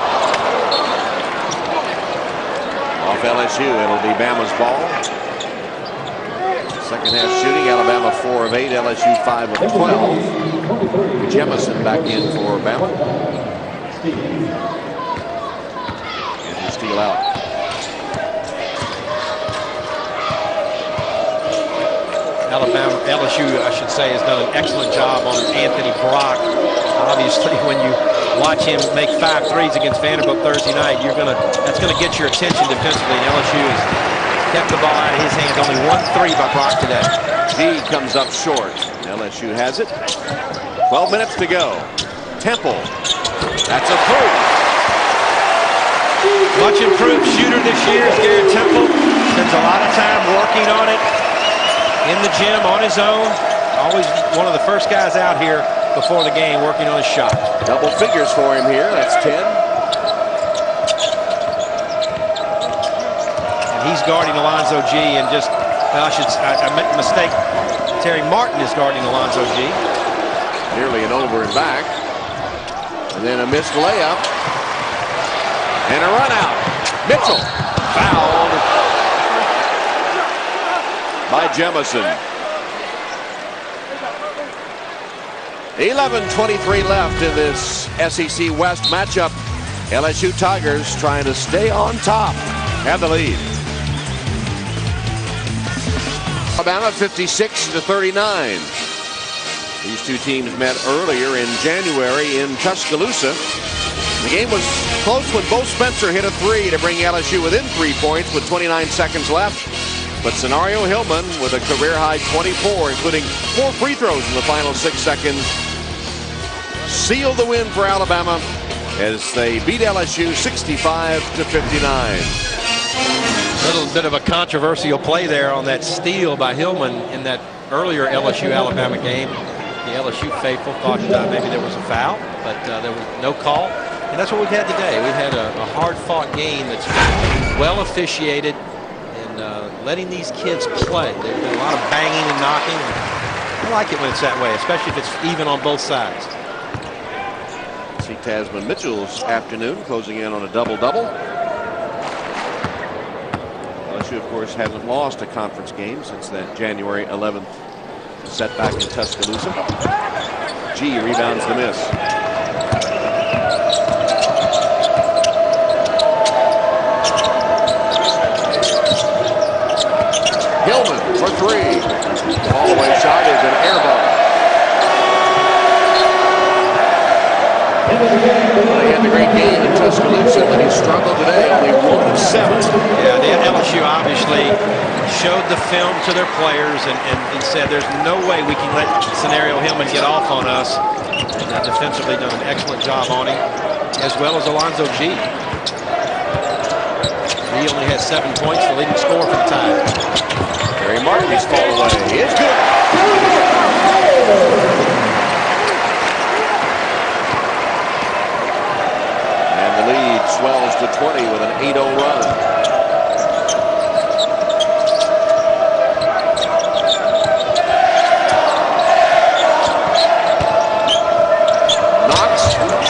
[SPEAKER 1] Off LSU, it'll be Bama's ball. Second half shooting, Alabama 4 of 8, LSU 5 of 12. Jemison back in for Bama. And Steele out.
[SPEAKER 2] LSU, I should say, has done an excellent job on Anthony Brock. Obviously, when you watch him make 5 threes against Vanderbilt Thursday night, that's gonna get your attention defensively. And LSU has kept the ball out of his hands. Only 1 3 by Brock today.
[SPEAKER 1] G comes up short. LSU has it. 12 minutes to go. Temple. That's a 3.
[SPEAKER 2] Much improved shooter this year is Garrett Temple. Spends a lot of time working on it in the gym on his own. Always one of the first guys out here before the game working on his shot.
[SPEAKER 1] Double figures for him here. That's 10.
[SPEAKER 2] He's guarding Alonzo G, and just, well, I made a mistake. Terry Martin is guarding Alonzo G.
[SPEAKER 1] Nearly an over and back. And then a missed layup. And a run out. Mitchell fouled by Jemison. 11:23 left in this SEC West matchup. LSU Tigers trying to stay on top. Have the lead. Alabama 56-39. These two teams met earlier in January in Tuscaloosa. The game was close when Bo Spencer hit a 3 to bring LSU within 3 points with 29 seconds left. But Scenario Hillman with a career-high 24, including 4 free throws in the final 6 seconds, sealed the win for Alabama as they beat LSU 65-59.
[SPEAKER 2] A little bit of a controversial play there on that steal by Hillman in that earlier LSU-Alabama game. The LSU faithful thought maybe there was a foul, but there was no call. And that's what we've had today. We've had a hard-fought game that's been well officiated and letting these kids play. There's been a lot of banging and knocking. I like it when it's that way, especially if it's even on both sides.
[SPEAKER 1] See Tasman Mitchell's afternoon closing in on a double-double. LSU, of course, hasn't lost a conference game since that January 11th Setback in Tuscaloosa. G rebounds the miss. Hillman for three. All-the-way shot is an air ball. He had a great game in Tuscaloosa, but he struggled today. Only 1 of 7.
[SPEAKER 2] Yeah, the LSU obviously showed the film to their players and said there's no way we can let Scenario Hillman get off on us. And defensively done an excellent job on him, as well as Alonzo G. He only has 7 points, the leading scorer for the time.
[SPEAKER 1] Terry Martin's fall away. It's good. And the lead swells to 20 with an 8-0 run.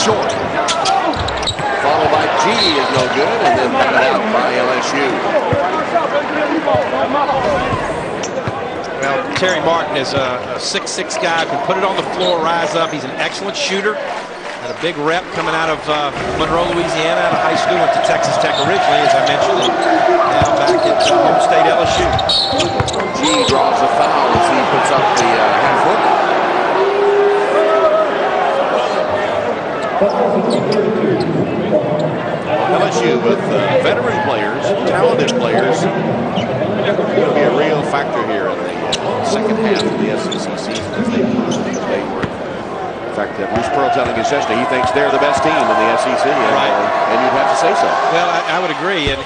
[SPEAKER 1] Short. Followed by G is no good, and then batted out by LSU.
[SPEAKER 2] Well, Terry Martin is a 6'6" guy, can put it on the floor, rise up. He's an excellent shooter. Had a big rep coming out of Monroe, Louisiana, out of high school, went to Texas Tech originally, as I mentioned, and now back at home state LSU.
[SPEAKER 1] G draws a foul as he puts up the half-footer. LSU with veteran players, talented players, going to be a real factor here in the second half of the SEC season as they were. In fact, Bruce Pearl telling us yesterday he thinks they're the best team in the SEC, and you'd have to say so. Well,
[SPEAKER 2] I would agree, and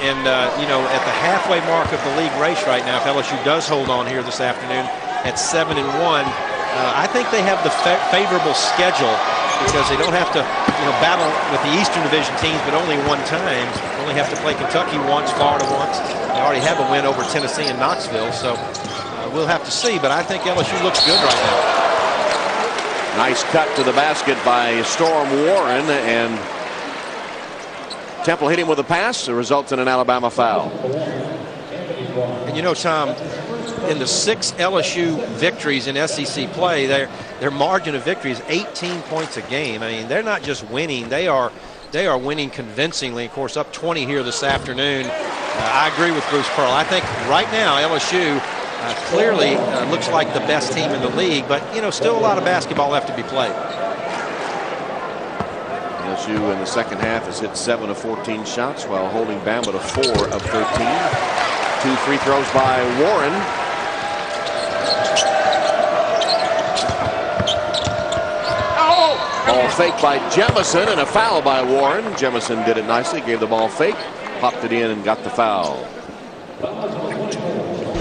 [SPEAKER 2] you know, at the halfway mark of the league race right now, if LSU does hold on here this afternoon at 7-1, I think they have the favorable schedule, because they don't have to, battle with the Eastern Division teams, but only one time. Only have to play Kentucky once, Florida once. They already have a win over Tennessee and Knoxville, so we'll have to see. But I think LSU looks good right now.
[SPEAKER 1] Nice cut to the basket by Storm Warren, and Temple hit him with a pass. It results in an Alabama foul.
[SPEAKER 2] And Tom, in the 6 LSU victories in SEC play, their margin of victory is 18 points a game. I mean, they're not just winning; they are winning convincingly. Of course, up 20 here this afternoon. I agree with Bruce Pearl. I think right now LSU clearly looks like the best team in the league, but still a lot of basketball left to be played.
[SPEAKER 1] LSU in the second half has hit 7 of 14 shots, while holding Bama to 4 of 13. 2 free throws by Warren. Ball fake by Jemison, and a foul by Warren. Jemison did it nicely, gave the ball fake, popped it in, and got the foul.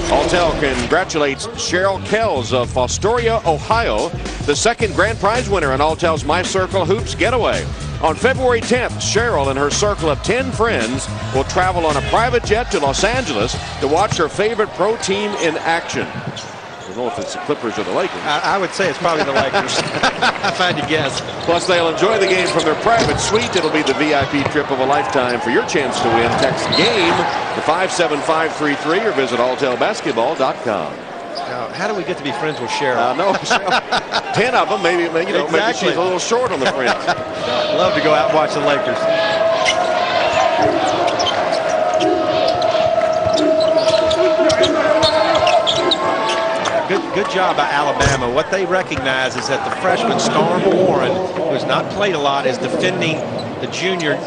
[SPEAKER 1] Alltel congratulates Cheryl Kells of Fostoria, Ohio, the second grand prize winner in Alltel's My Circle Hoops Getaway. On February 10th, Cheryl and her circle of 10 friends will travel on a private jet to Los Angeles to watch her favorite pro team in action. I don't know if it's the Clippers or the Lakers.
[SPEAKER 2] I would say it's probably the Lakers, if I had to guess.
[SPEAKER 1] Plus, they'll enjoy the game from their private suite. It'll be the VIP trip of a lifetime. For your chance to win, text GAME to 57533 or visit alltelbasketball.com.
[SPEAKER 2] Now, how do we get to be friends with Cheryl?
[SPEAKER 1] No, 10 of them, maybe, maybe she's a little short on the friends.
[SPEAKER 2] Love to go out and watch the Lakers. Good job by Alabama. What they recognize is that the freshman Storm Warren, who has not played a lot, is defending the junior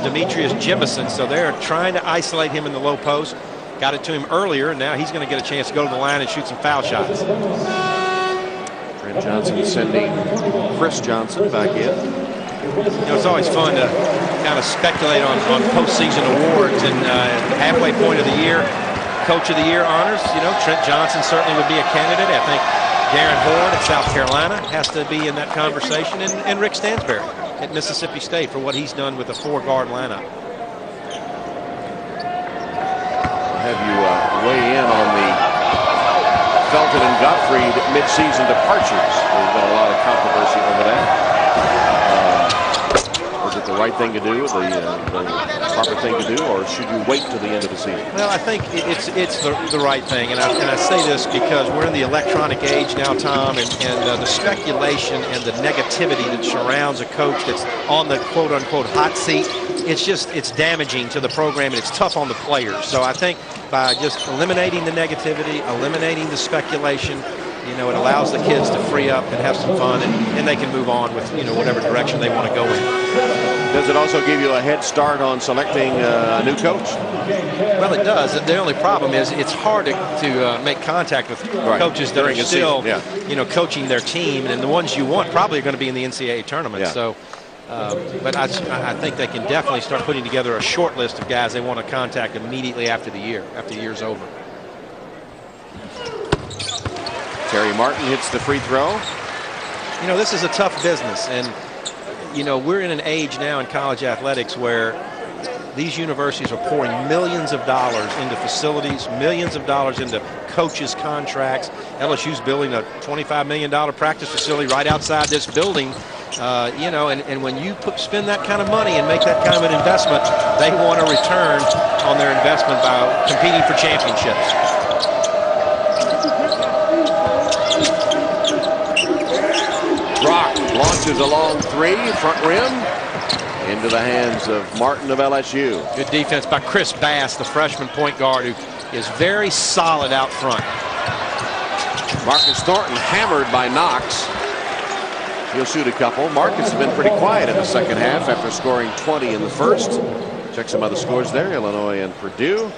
[SPEAKER 2] Demetrius Jemison. So they're trying to isolate him in the low post. Got it to him earlier, and now he's going to get a chance to go to the line and shoot some foul shots.
[SPEAKER 1] Trent Johnson sending Chris Johnson back in.
[SPEAKER 2] It's always fun to kind of speculate on postseason awards, and halfway point of the year, Coach of the Year honors. Trent Johnson certainly would be a candidate. I think Darren Horde at South Carolina has to be in that conversation, and Rick Stansberry at Mississippi State for what he's done with a 4-guard lineup.
[SPEAKER 1] Have you weigh in on the Felton and Gottfried mid-season departures? There's been a lot of controversy over that. Was it the the right thing to do, the proper thing to do, or should you wait till the end of the season?
[SPEAKER 2] Well, I think it's the right thing, and I say this because we're in the electronic age now, Tom, and the speculation and the negativity that surrounds a coach that's on the quote-unquote hot seat, it's damaging to the program, and it's tough on the players. So I think by just eliminating the negativity, eliminating the speculation, you know, it allows the kids to free up and have some fun, and they can move on with, you know, whatever direction they want to go in.
[SPEAKER 1] Does it also give you a head start on selecting a new coach?
[SPEAKER 2] Well, it does. The only problem is it's hard to make contact with coaches that are still, you know, coaching their team, and the ones you want probably are going to be in the NCAA tournament. Yeah. So, but I think they can definitely start putting together a short list of guys they want to contact immediately after the year's over.
[SPEAKER 1] Terry Martin hits the free throw.
[SPEAKER 2] You know, this is a tough business, and you know, we're in an age now in college athletics where these universities are pouring millions of dollars into facilities, millions of dollars into coaches' contracts. LSU's building a $25 million practice facility right outside this building. You know, and when you spend that kind of money and make that kind of an investment, they want a return on their investment by competing for championships.
[SPEAKER 1] Brock launches a long three, front rim, into the hands of Martin of LSU.
[SPEAKER 2] Good defense by Chris Bass, the freshman point guard, who is very solid out front.
[SPEAKER 1] Marcus Thornton hammered by Knox. He'll shoot a couple. Marcus has been pretty quiet in the second half after scoring 20 in the first. Check some other scores there. Illinois and Purdue.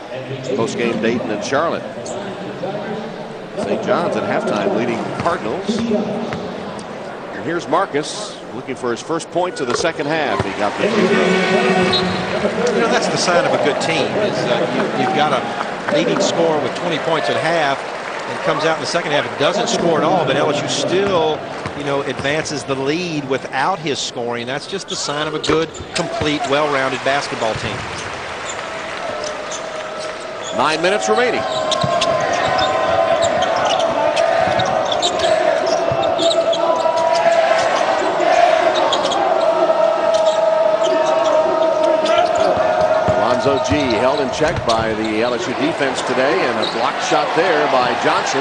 [SPEAKER 1] Post-game Dayton and Charlotte. St. John's at halftime leading the Cardinals. Here's Marcus looking for his first points of the second half. He got the free throw.
[SPEAKER 2] You know, that's the sign of a good team. Is you've got a leading scorer with 20 points at half, and comes out in the second half and doesn't score at all. But LSU still, you know, advances the lead without his scoring. That's just the sign of a good, complete, well-rounded basketball team.
[SPEAKER 1] 9 minutes remaining. Lonzo G held in check by the LSU defense today, and a block shot there by Johnson.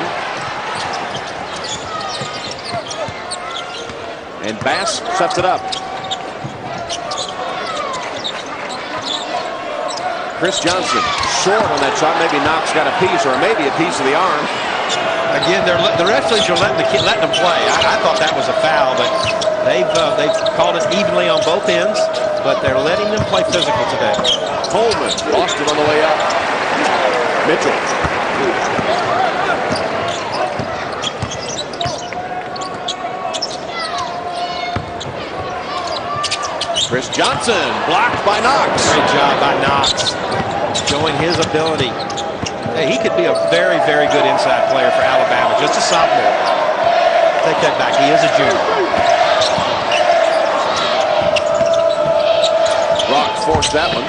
[SPEAKER 1] And Bass sets it up. Chris Johnson short on that shot. Maybe Knox got a piece, or maybe a piece of the arm.
[SPEAKER 2] Again, the referees are letting them play. I thought that was a foul, but they've called it evenly on both ends, but they're letting them play physical today.
[SPEAKER 1] Coleman lost it on the way up. Mitchell. Chris Johnson blocked by Knox.
[SPEAKER 2] Great job by Knox, showing his ability. Hey, he could be a very, very good inside player for Alabama. Just a sophomore. Take that back. He is a junior.
[SPEAKER 1] Brock forced that one.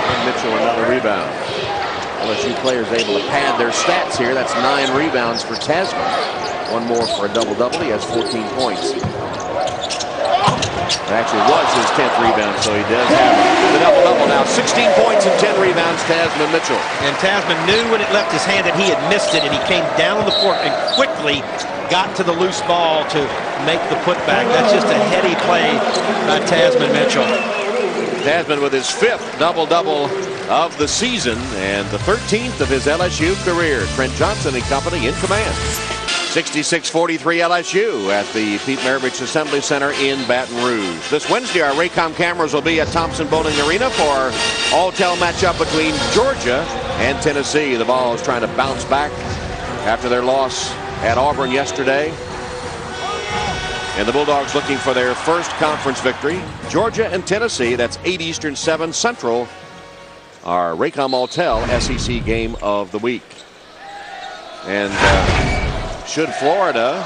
[SPEAKER 1] And Mitchell another rebound. LSU players able to pad their stats here. That's 9 rebounds for Tasman. One more for a double-double. He has 14 points. It actually was his 10th rebound, so he does have the double-double now. 16 points and 10 rebounds, Tasman Mitchell.
[SPEAKER 2] And Tasman knew when it left his hand that he had missed it, and he came down on the court and quickly got to the loose ball to make the putback. That's just a heady play by Tasman Mitchell.
[SPEAKER 1] Tasman with his 5th double-double of the season and the 13th of his LSU career. Trent Johnson and company in command. 66-43 LSU at the Pete Maravich Assembly Center in Baton Rouge. This Wednesday, our Raycom cameras will be at Thompson Bowling Arena for our all-tell matchup between Georgia and Tennessee. The Vols trying to bounce back after their loss at Auburn yesterday. And the Bulldogs looking for their first conference victory. Georgia and Tennessee, that's 8 Eastern, 7 Central, our Raycom all-tell SEC game of the week. And should Florida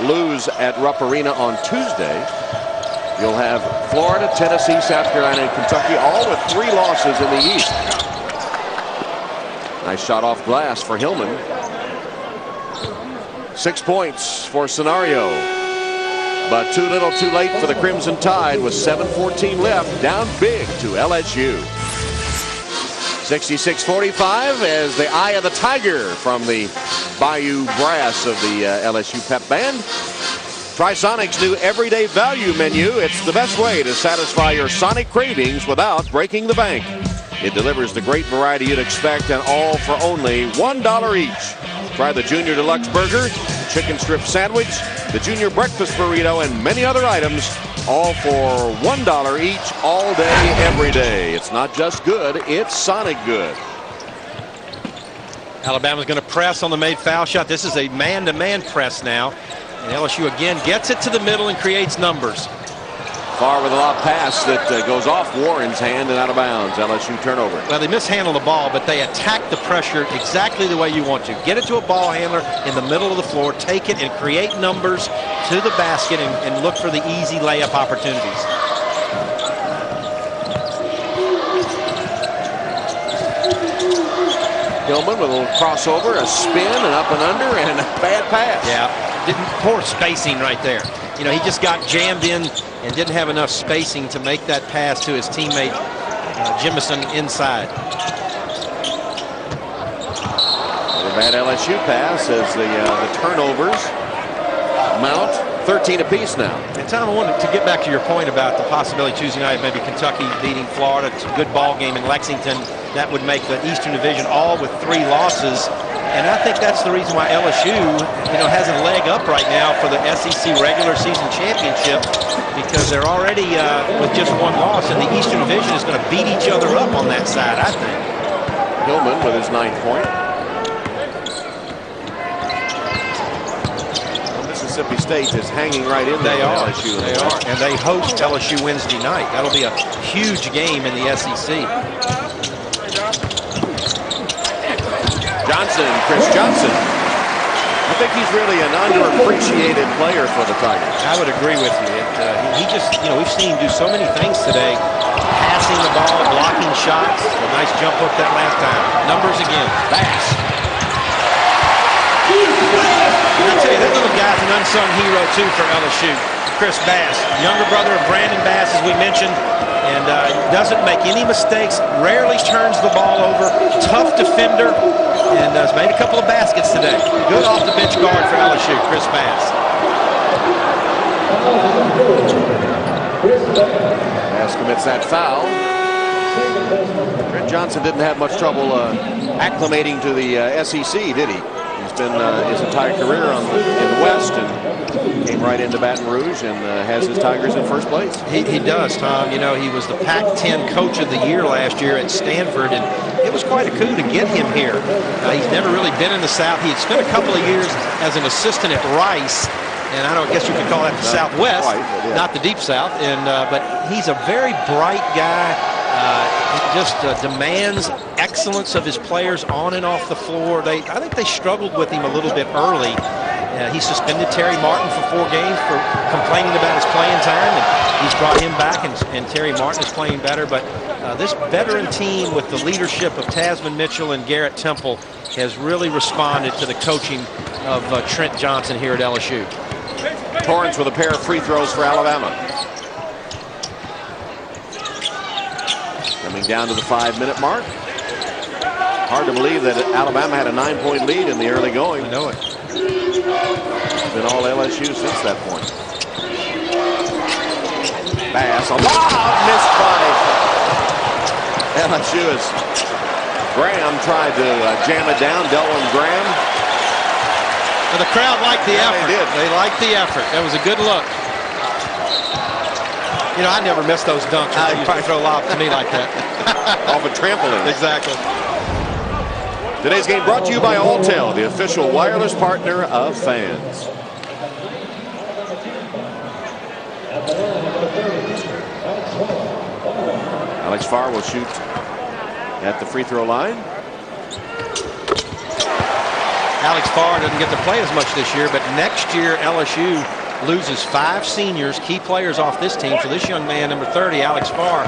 [SPEAKER 1] lose at Rupp Arena on Tuesday, you'll have Florida, Tennessee, South Carolina, and Kentucky all with 3 losses in the East. Nice shot off glass for Hillman. 6 points for Scenario. But too little too late for the Crimson Tide with 7:14 left. Down big to LSU. 66-45 as the eye of the tiger from the Bayou Brass of the LSU pep band. Trisonic's new everyday value menu. It's the best way to satisfy your sonic cravings without breaking the bank. It delivers the great variety you'd expect, and all for only $1 each. Try the Junior Deluxe Burger, chicken strip sandwich, the Junior Breakfast Burrito, and many other items, all for $1 each, all day, every day. It's not just good, it's Sonic good.
[SPEAKER 2] Alabama's going to press on the made foul shot. This is a man-to-man press now. And LSU again gets it to the middle and creates numbers.
[SPEAKER 1] Farr with a lob pass that goes off Warren's hand and out of bounds. LSU turnover.
[SPEAKER 2] Well, they mishandle the ball, but they attack the pressure exactly the way you want to. Get it to a ball handler in the middle of the floor, take it and create numbers to the basket and look for the easy layup opportunities.
[SPEAKER 1] Gilman with a little crossover, a spin, and up and under, and a bad pass.
[SPEAKER 2] Yeah, poor spacing right there. You know, he just got jammed in and didn't have enough spacing to make that pass to his teammate Jemison inside.
[SPEAKER 1] Another bad LSU pass as the turnovers mount. 13 apiece now.
[SPEAKER 2] And Tom, I wanted to get back to your point about the possibility Tuesday night, maybe Kentucky beating Florida. It's a good ball game in Lexington. That would make the Eastern Division all with 3 losses. And I think that's the reason why LSU, has a leg up right now for the SEC regular season championship, because they're already with just 1 loss, and the Eastern Division is going to beat each other up on that side, I think.
[SPEAKER 1] Gilman with his 9th point. Mississippi State is hanging right in there. LSU.
[SPEAKER 2] They are, and they host LSU Wednesday night. That'll be a huge game in the SEC.
[SPEAKER 1] Chris Johnson. I think he's really an underappreciated player for the Tigers.
[SPEAKER 2] I would agree with you. He just, we've seen him do so many things today. Passing the ball, blocking shots. A nice jump hook that last time. Numbers again. Bass. I'll tell you, that little guy's an unsung hero, too, for LSU. Chris Bass, younger brother of Brandon Bass, as we mentioned, and doesn't make any mistakes, rarely turns the ball over, tough defender, and has made a couple of baskets today. Good off-the-bench guard for LSU, Chris Bass.
[SPEAKER 1] Bass commits that foul. Trent Johnson didn't have much trouble acclimating to the SEC, did he? He's been his entire career in the West and came right into Baton Rouge and has his Tigers in first place.
[SPEAKER 2] He does, Tom. He was the Pac-10 Coach of the Year last year at Stanford, and it was quite a coup to get him here. He's never really been in the South. He had spent a couple of years as an assistant at Rice, and I guess you could call that the Southwest, not the Deep South. And but he's a very bright guy. He just demands excellence of his players on and off the floor. I think they struggled with him a little bit early. He suspended Terry Martin for 4 games for complaining about his playing time, and he's brought him back, and Terry Martin is playing better. But this veteran team with the leadership of Tasman Mitchell and Garrett Temple has really responded to the coaching of Trent Johnson here at LSU.
[SPEAKER 1] Torrance with a pair of free throws for Alabama. Coming down to the 5-minute mark. Hard to believe that Alabama had a 9-point lead in the early going.
[SPEAKER 2] I know it.
[SPEAKER 1] It's been all LSU since that point. Bass, a lob missed by LSU as Graham tried to jam it down. Delwyn Graham.
[SPEAKER 2] Well, the crowd liked the effort.
[SPEAKER 1] They did.
[SPEAKER 2] They liked the effort. That was a good look. I never miss those dunks. You probably throw a lob to me like that.
[SPEAKER 1] Off a trampoline.
[SPEAKER 2] Exactly.
[SPEAKER 1] Today's game brought to you by Alltel, the official wireless partner of fans. Alex Farr will shoot at the free throw line.
[SPEAKER 2] Alex Farr doesn't get to play as much this year, but next year LSU loses 5 seniors, key players off this team. So this young man, number 30, Alex Farr,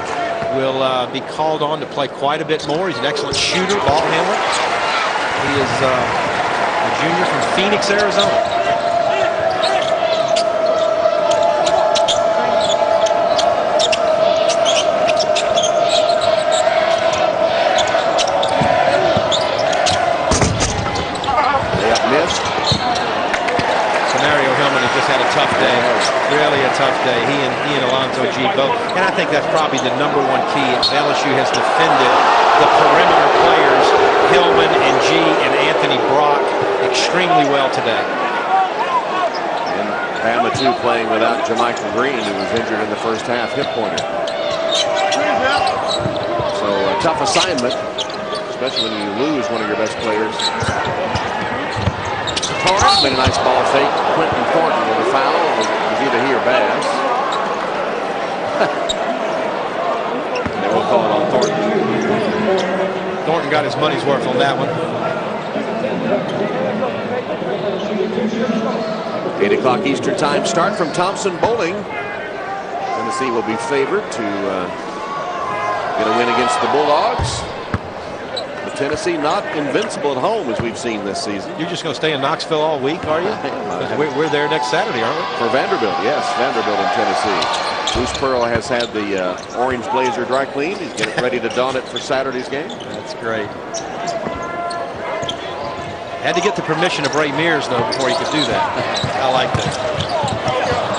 [SPEAKER 2] will be called on to play quite a bit more. He's an excellent shooter, ball handler. He is a junior from Phoenix, Arizona. tough day. He and Alonzo G both. And I think that's probably the #1 key. LSU has defended the perimeter players, Hillman and G and Anthony Brock, extremely well today.
[SPEAKER 1] And Bama, too, playing without Jermichael Green, who was injured in the first half, hip pointer. So a tough assignment, especially when you lose one of your best players. Torrance made a nice ball fake. Quentin Thornton with a foul. It was either he or Bass. They will call it on Thornton.
[SPEAKER 2] Thornton got his money's worth on that one.
[SPEAKER 1] 8 o'clock Eastern time start from Thompson Bowling. Tennessee will be favored to get a win against the Bulldogs. But Tennessee not invincible at home as we've seen this season.
[SPEAKER 2] You're just going to stay in Knoxville all week, are you? We're there next Saturday, aren't we?
[SPEAKER 1] For Vanderbilt, yes. Vanderbilt in Tennessee. Bruce Pearl has had the orange blazer dry cleaned. He's getting ready to don it for Saturday's game.
[SPEAKER 2] That's great. Had to get the permission of Ray Mears, though, before he could do that. I like that.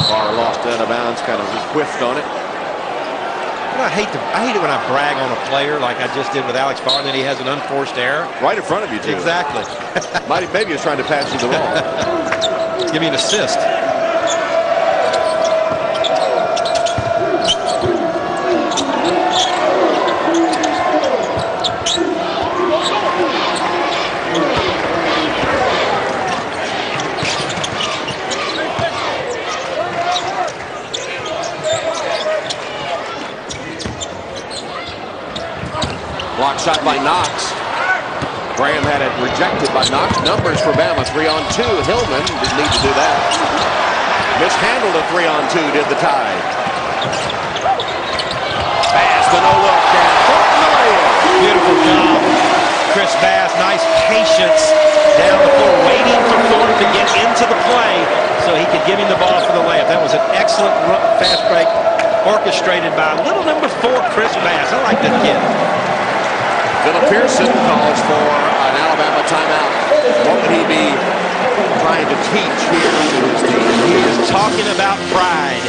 [SPEAKER 1] Far lost out of bounds, kind of whiffed on it.
[SPEAKER 2] And I hate it when I brag on a player like I just did with Alex Barr, and then he has an unforced error.
[SPEAKER 1] Right in front of you, too.
[SPEAKER 2] Exactly.
[SPEAKER 1] Maybe he was trying to pass you the ball.
[SPEAKER 2] Give me an assist.
[SPEAKER 1] Block shot by Knox. Graham had it rejected by Knox. Numbers for Bama, 3-on-2. Hillman didn't need to do that. Mishandled a 3-on-2, did the Tide. Bass, the no-look, and
[SPEAKER 2] beautiful job. Chris Bass, nice patience down the floor, waiting for Thornton to get into the play so he could give him the ball for the layup. That was an excellent fast break orchestrated by little number 4, Chris Bass. I like that kid.
[SPEAKER 1] Philip Pearson calls for an Alabama timeout. What would he be trying to teach here to his team?
[SPEAKER 2] He is talking about pride.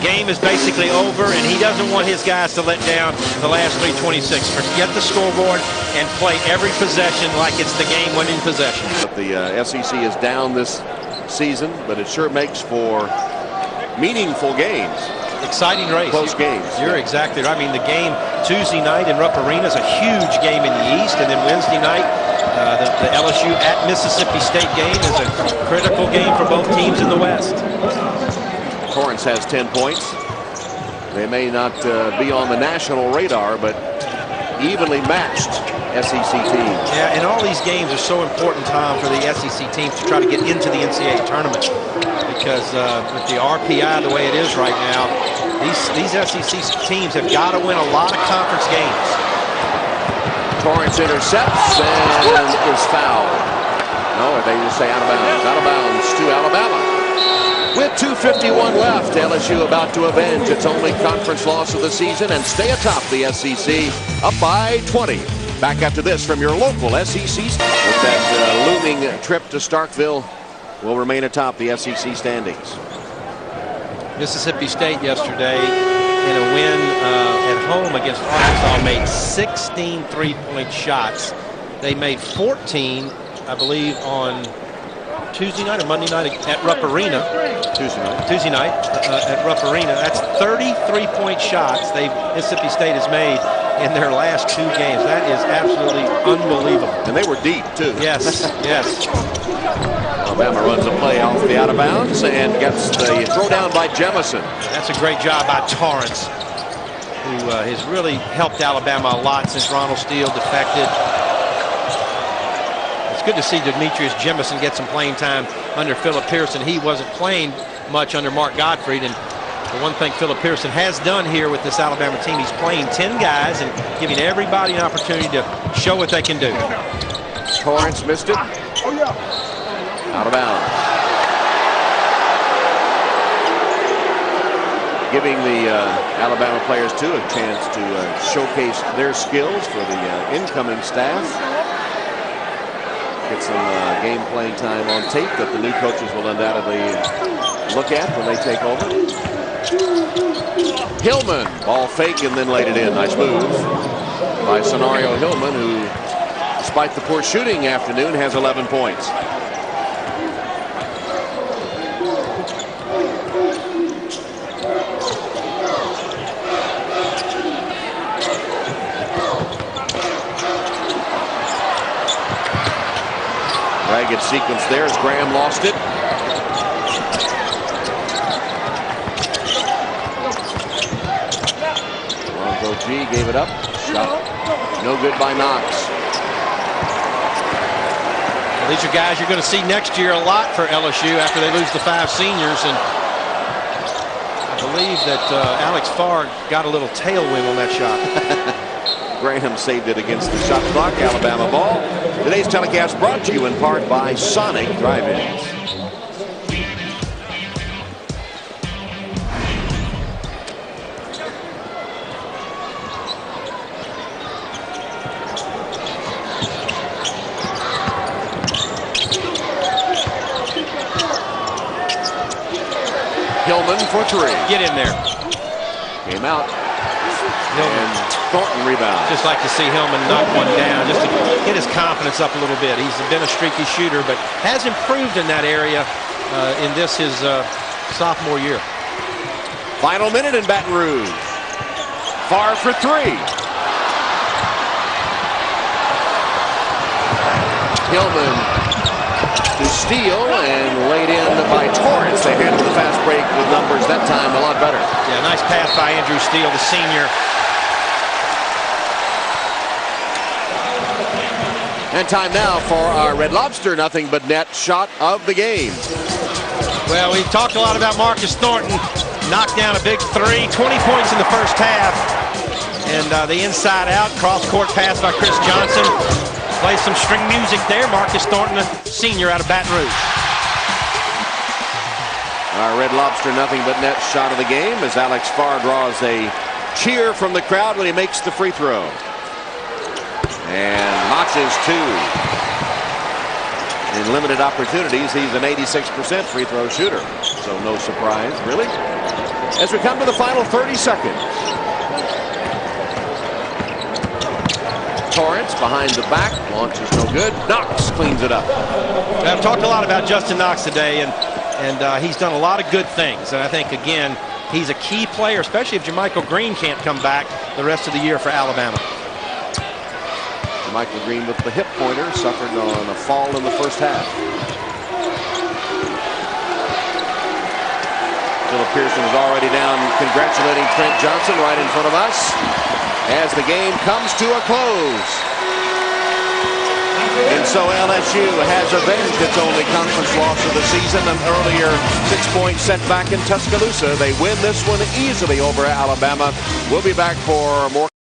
[SPEAKER 2] Game is basically over, and he doesn't want his guys to let down the last 3:26. Forget the scoreboard and play every possession like it's the game-winning possession.
[SPEAKER 1] But the SEC is down this season, but it sure makes for meaningful games.
[SPEAKER 2] Exciting race.
[SPEAKER 1] Close games.
[SPEAKER 2] You're exactly right. I mean, the game Tuesday night in Rupp Arena is a huge game in the East, and then Wednesday night, the LSU at Mississippi State game is a critical game for both teams in the West.
[SPEAKER 1] Torrance has 10 points. They may not be on the national radar, but evenly matched SEC teams.
[SPEAKER 2] Yeah, and all these games are so important, Tom, for the SEC teams to try to get into the NCAA tournament. Because with the RPI the way it is right now, these SEC teams have got to win a lot of conference games.
[SPEAKER 1] Torrance intercepts and is fouled. No, they just say out of bounds. Out of bounds to Alabama. With 2:51 left, LSU about to avenge its only conference loss of the season and stay atop the SEC, up by 20. Back after this from your local SEC. With that looming trip to Starkville, will remain atop the SEC standings.
[SPEAKER 2] Mississippi State yesterday in a win at home against Arkansas made 16 three-point shots. They made 14, I believe, on Tuesday night or Monday night at Rupp Arena. Tuesday night at Rupp Arena. That's 30 three-point shots Mississippi State has made in their last 2 games. That is absolutely unbelievable.
[SPEAKER 1] And they were deep, too.
[SPEAKER 2] Yes, yes.
[SPEAKER 1] Alabama runs a play off the out of bounds and gets the throw down by Jemison.
[SPEAKER 2] That's a great job by Torrance, who has really helped Alabama a lot since Ronald Steele defected. It's good to see Demetrius Jemison get some playing time under Philip Pearson. He wasn't playing much under Mark Gottfried, and the one thing Philip Pearson has done here with this Alabama team, he's playing 10 guys and giving everybody an opportunity to show what they can do.
[SPEAKER 1] Torrance missed it. Out of bounds. Giving the Alabama players, too, a chance to showcase their skills for the incoming staff. Get some game playing time on tape that the new coaches will undoubtedly look at when they take over. Hillman, ball fake and then laid it in. Nice move by Sonario Hillman, who, despite the poor shooting afternoon, has 11 points. Ragged sequence there as Graham lost it. Lonzo G gave it up. Shot no good by Knox.
[SPEAKER 2] Well, these are guys you're going to see next year a lot for LSU after they lose the 5 seniors. And I believe that Alex Farr got a little tailwind on that shot.
[SPEAKER 1] Graham saved it against the shot clock. Alabama ball. Today's telecast brought to you in part by Sonic Drive-Ins. Hillman for 3.
[SPEAKER 2] Get in there.
[SPEAKER 1] Came out.
[SPEAKER 2] Hillman.
[SPEAKER 1] And Thornton rebound.
[SPEAKER 2] Just like to see Hillman knock one down, just to get his confidence up a little bit. He's been a streaky shooter, but has improved in that area in this his sophomore year.
[SPEAKER 1] Final minute in Baton Rouge. Farr for 3. Hillman to steal and laid in by Torrance. They handled the fast break with numbers that time a lot better.
[SPEAKER 2] Yeah, nice pass by Andrew Steele, the senior.
[SPEAKER 1] And time now for our Red Lobster nothing but net shot of the game.
[SPEAKER 2] Well, we've talked a lot about Marcus Thornton. Knocked down a big 3, 20 points in the first half. And the inside out, cross court pass by Chris Johnson. Plays some string music there. Marcus Thornton, a senior out of Baton Rouge.
[SPEAKER 1] Our Red Lobster nothing but net shot of the game as Alex Farr draws a cheer from the crowd when he makes the free throw. And notches 2. In limited opportunities, he's an 86% free throw shooter. So no surprise, really. As we come to the final 30 seconds. Torrance behind the back. Launch is no good. Knox cleans it up.
[SPEAKER 2] I've talked a lot about Justin Knox today, and he's done a lot of good things. And I think, again, he's a key player, especially if Jermichael Green can't come back the rest of the year for Alabama.
[SPEAKER 1] Michael Green with the hip pointer suffered on a fall in the first half. Philip Pearson is already down congratulating Trent Johnson right in front of us as the game comes to a close. And so LSU has avenged its only conference loss of the season, an earlier 6-point setback in Tuscaloosa. They win this one easily over Alabama. We'll be back for more.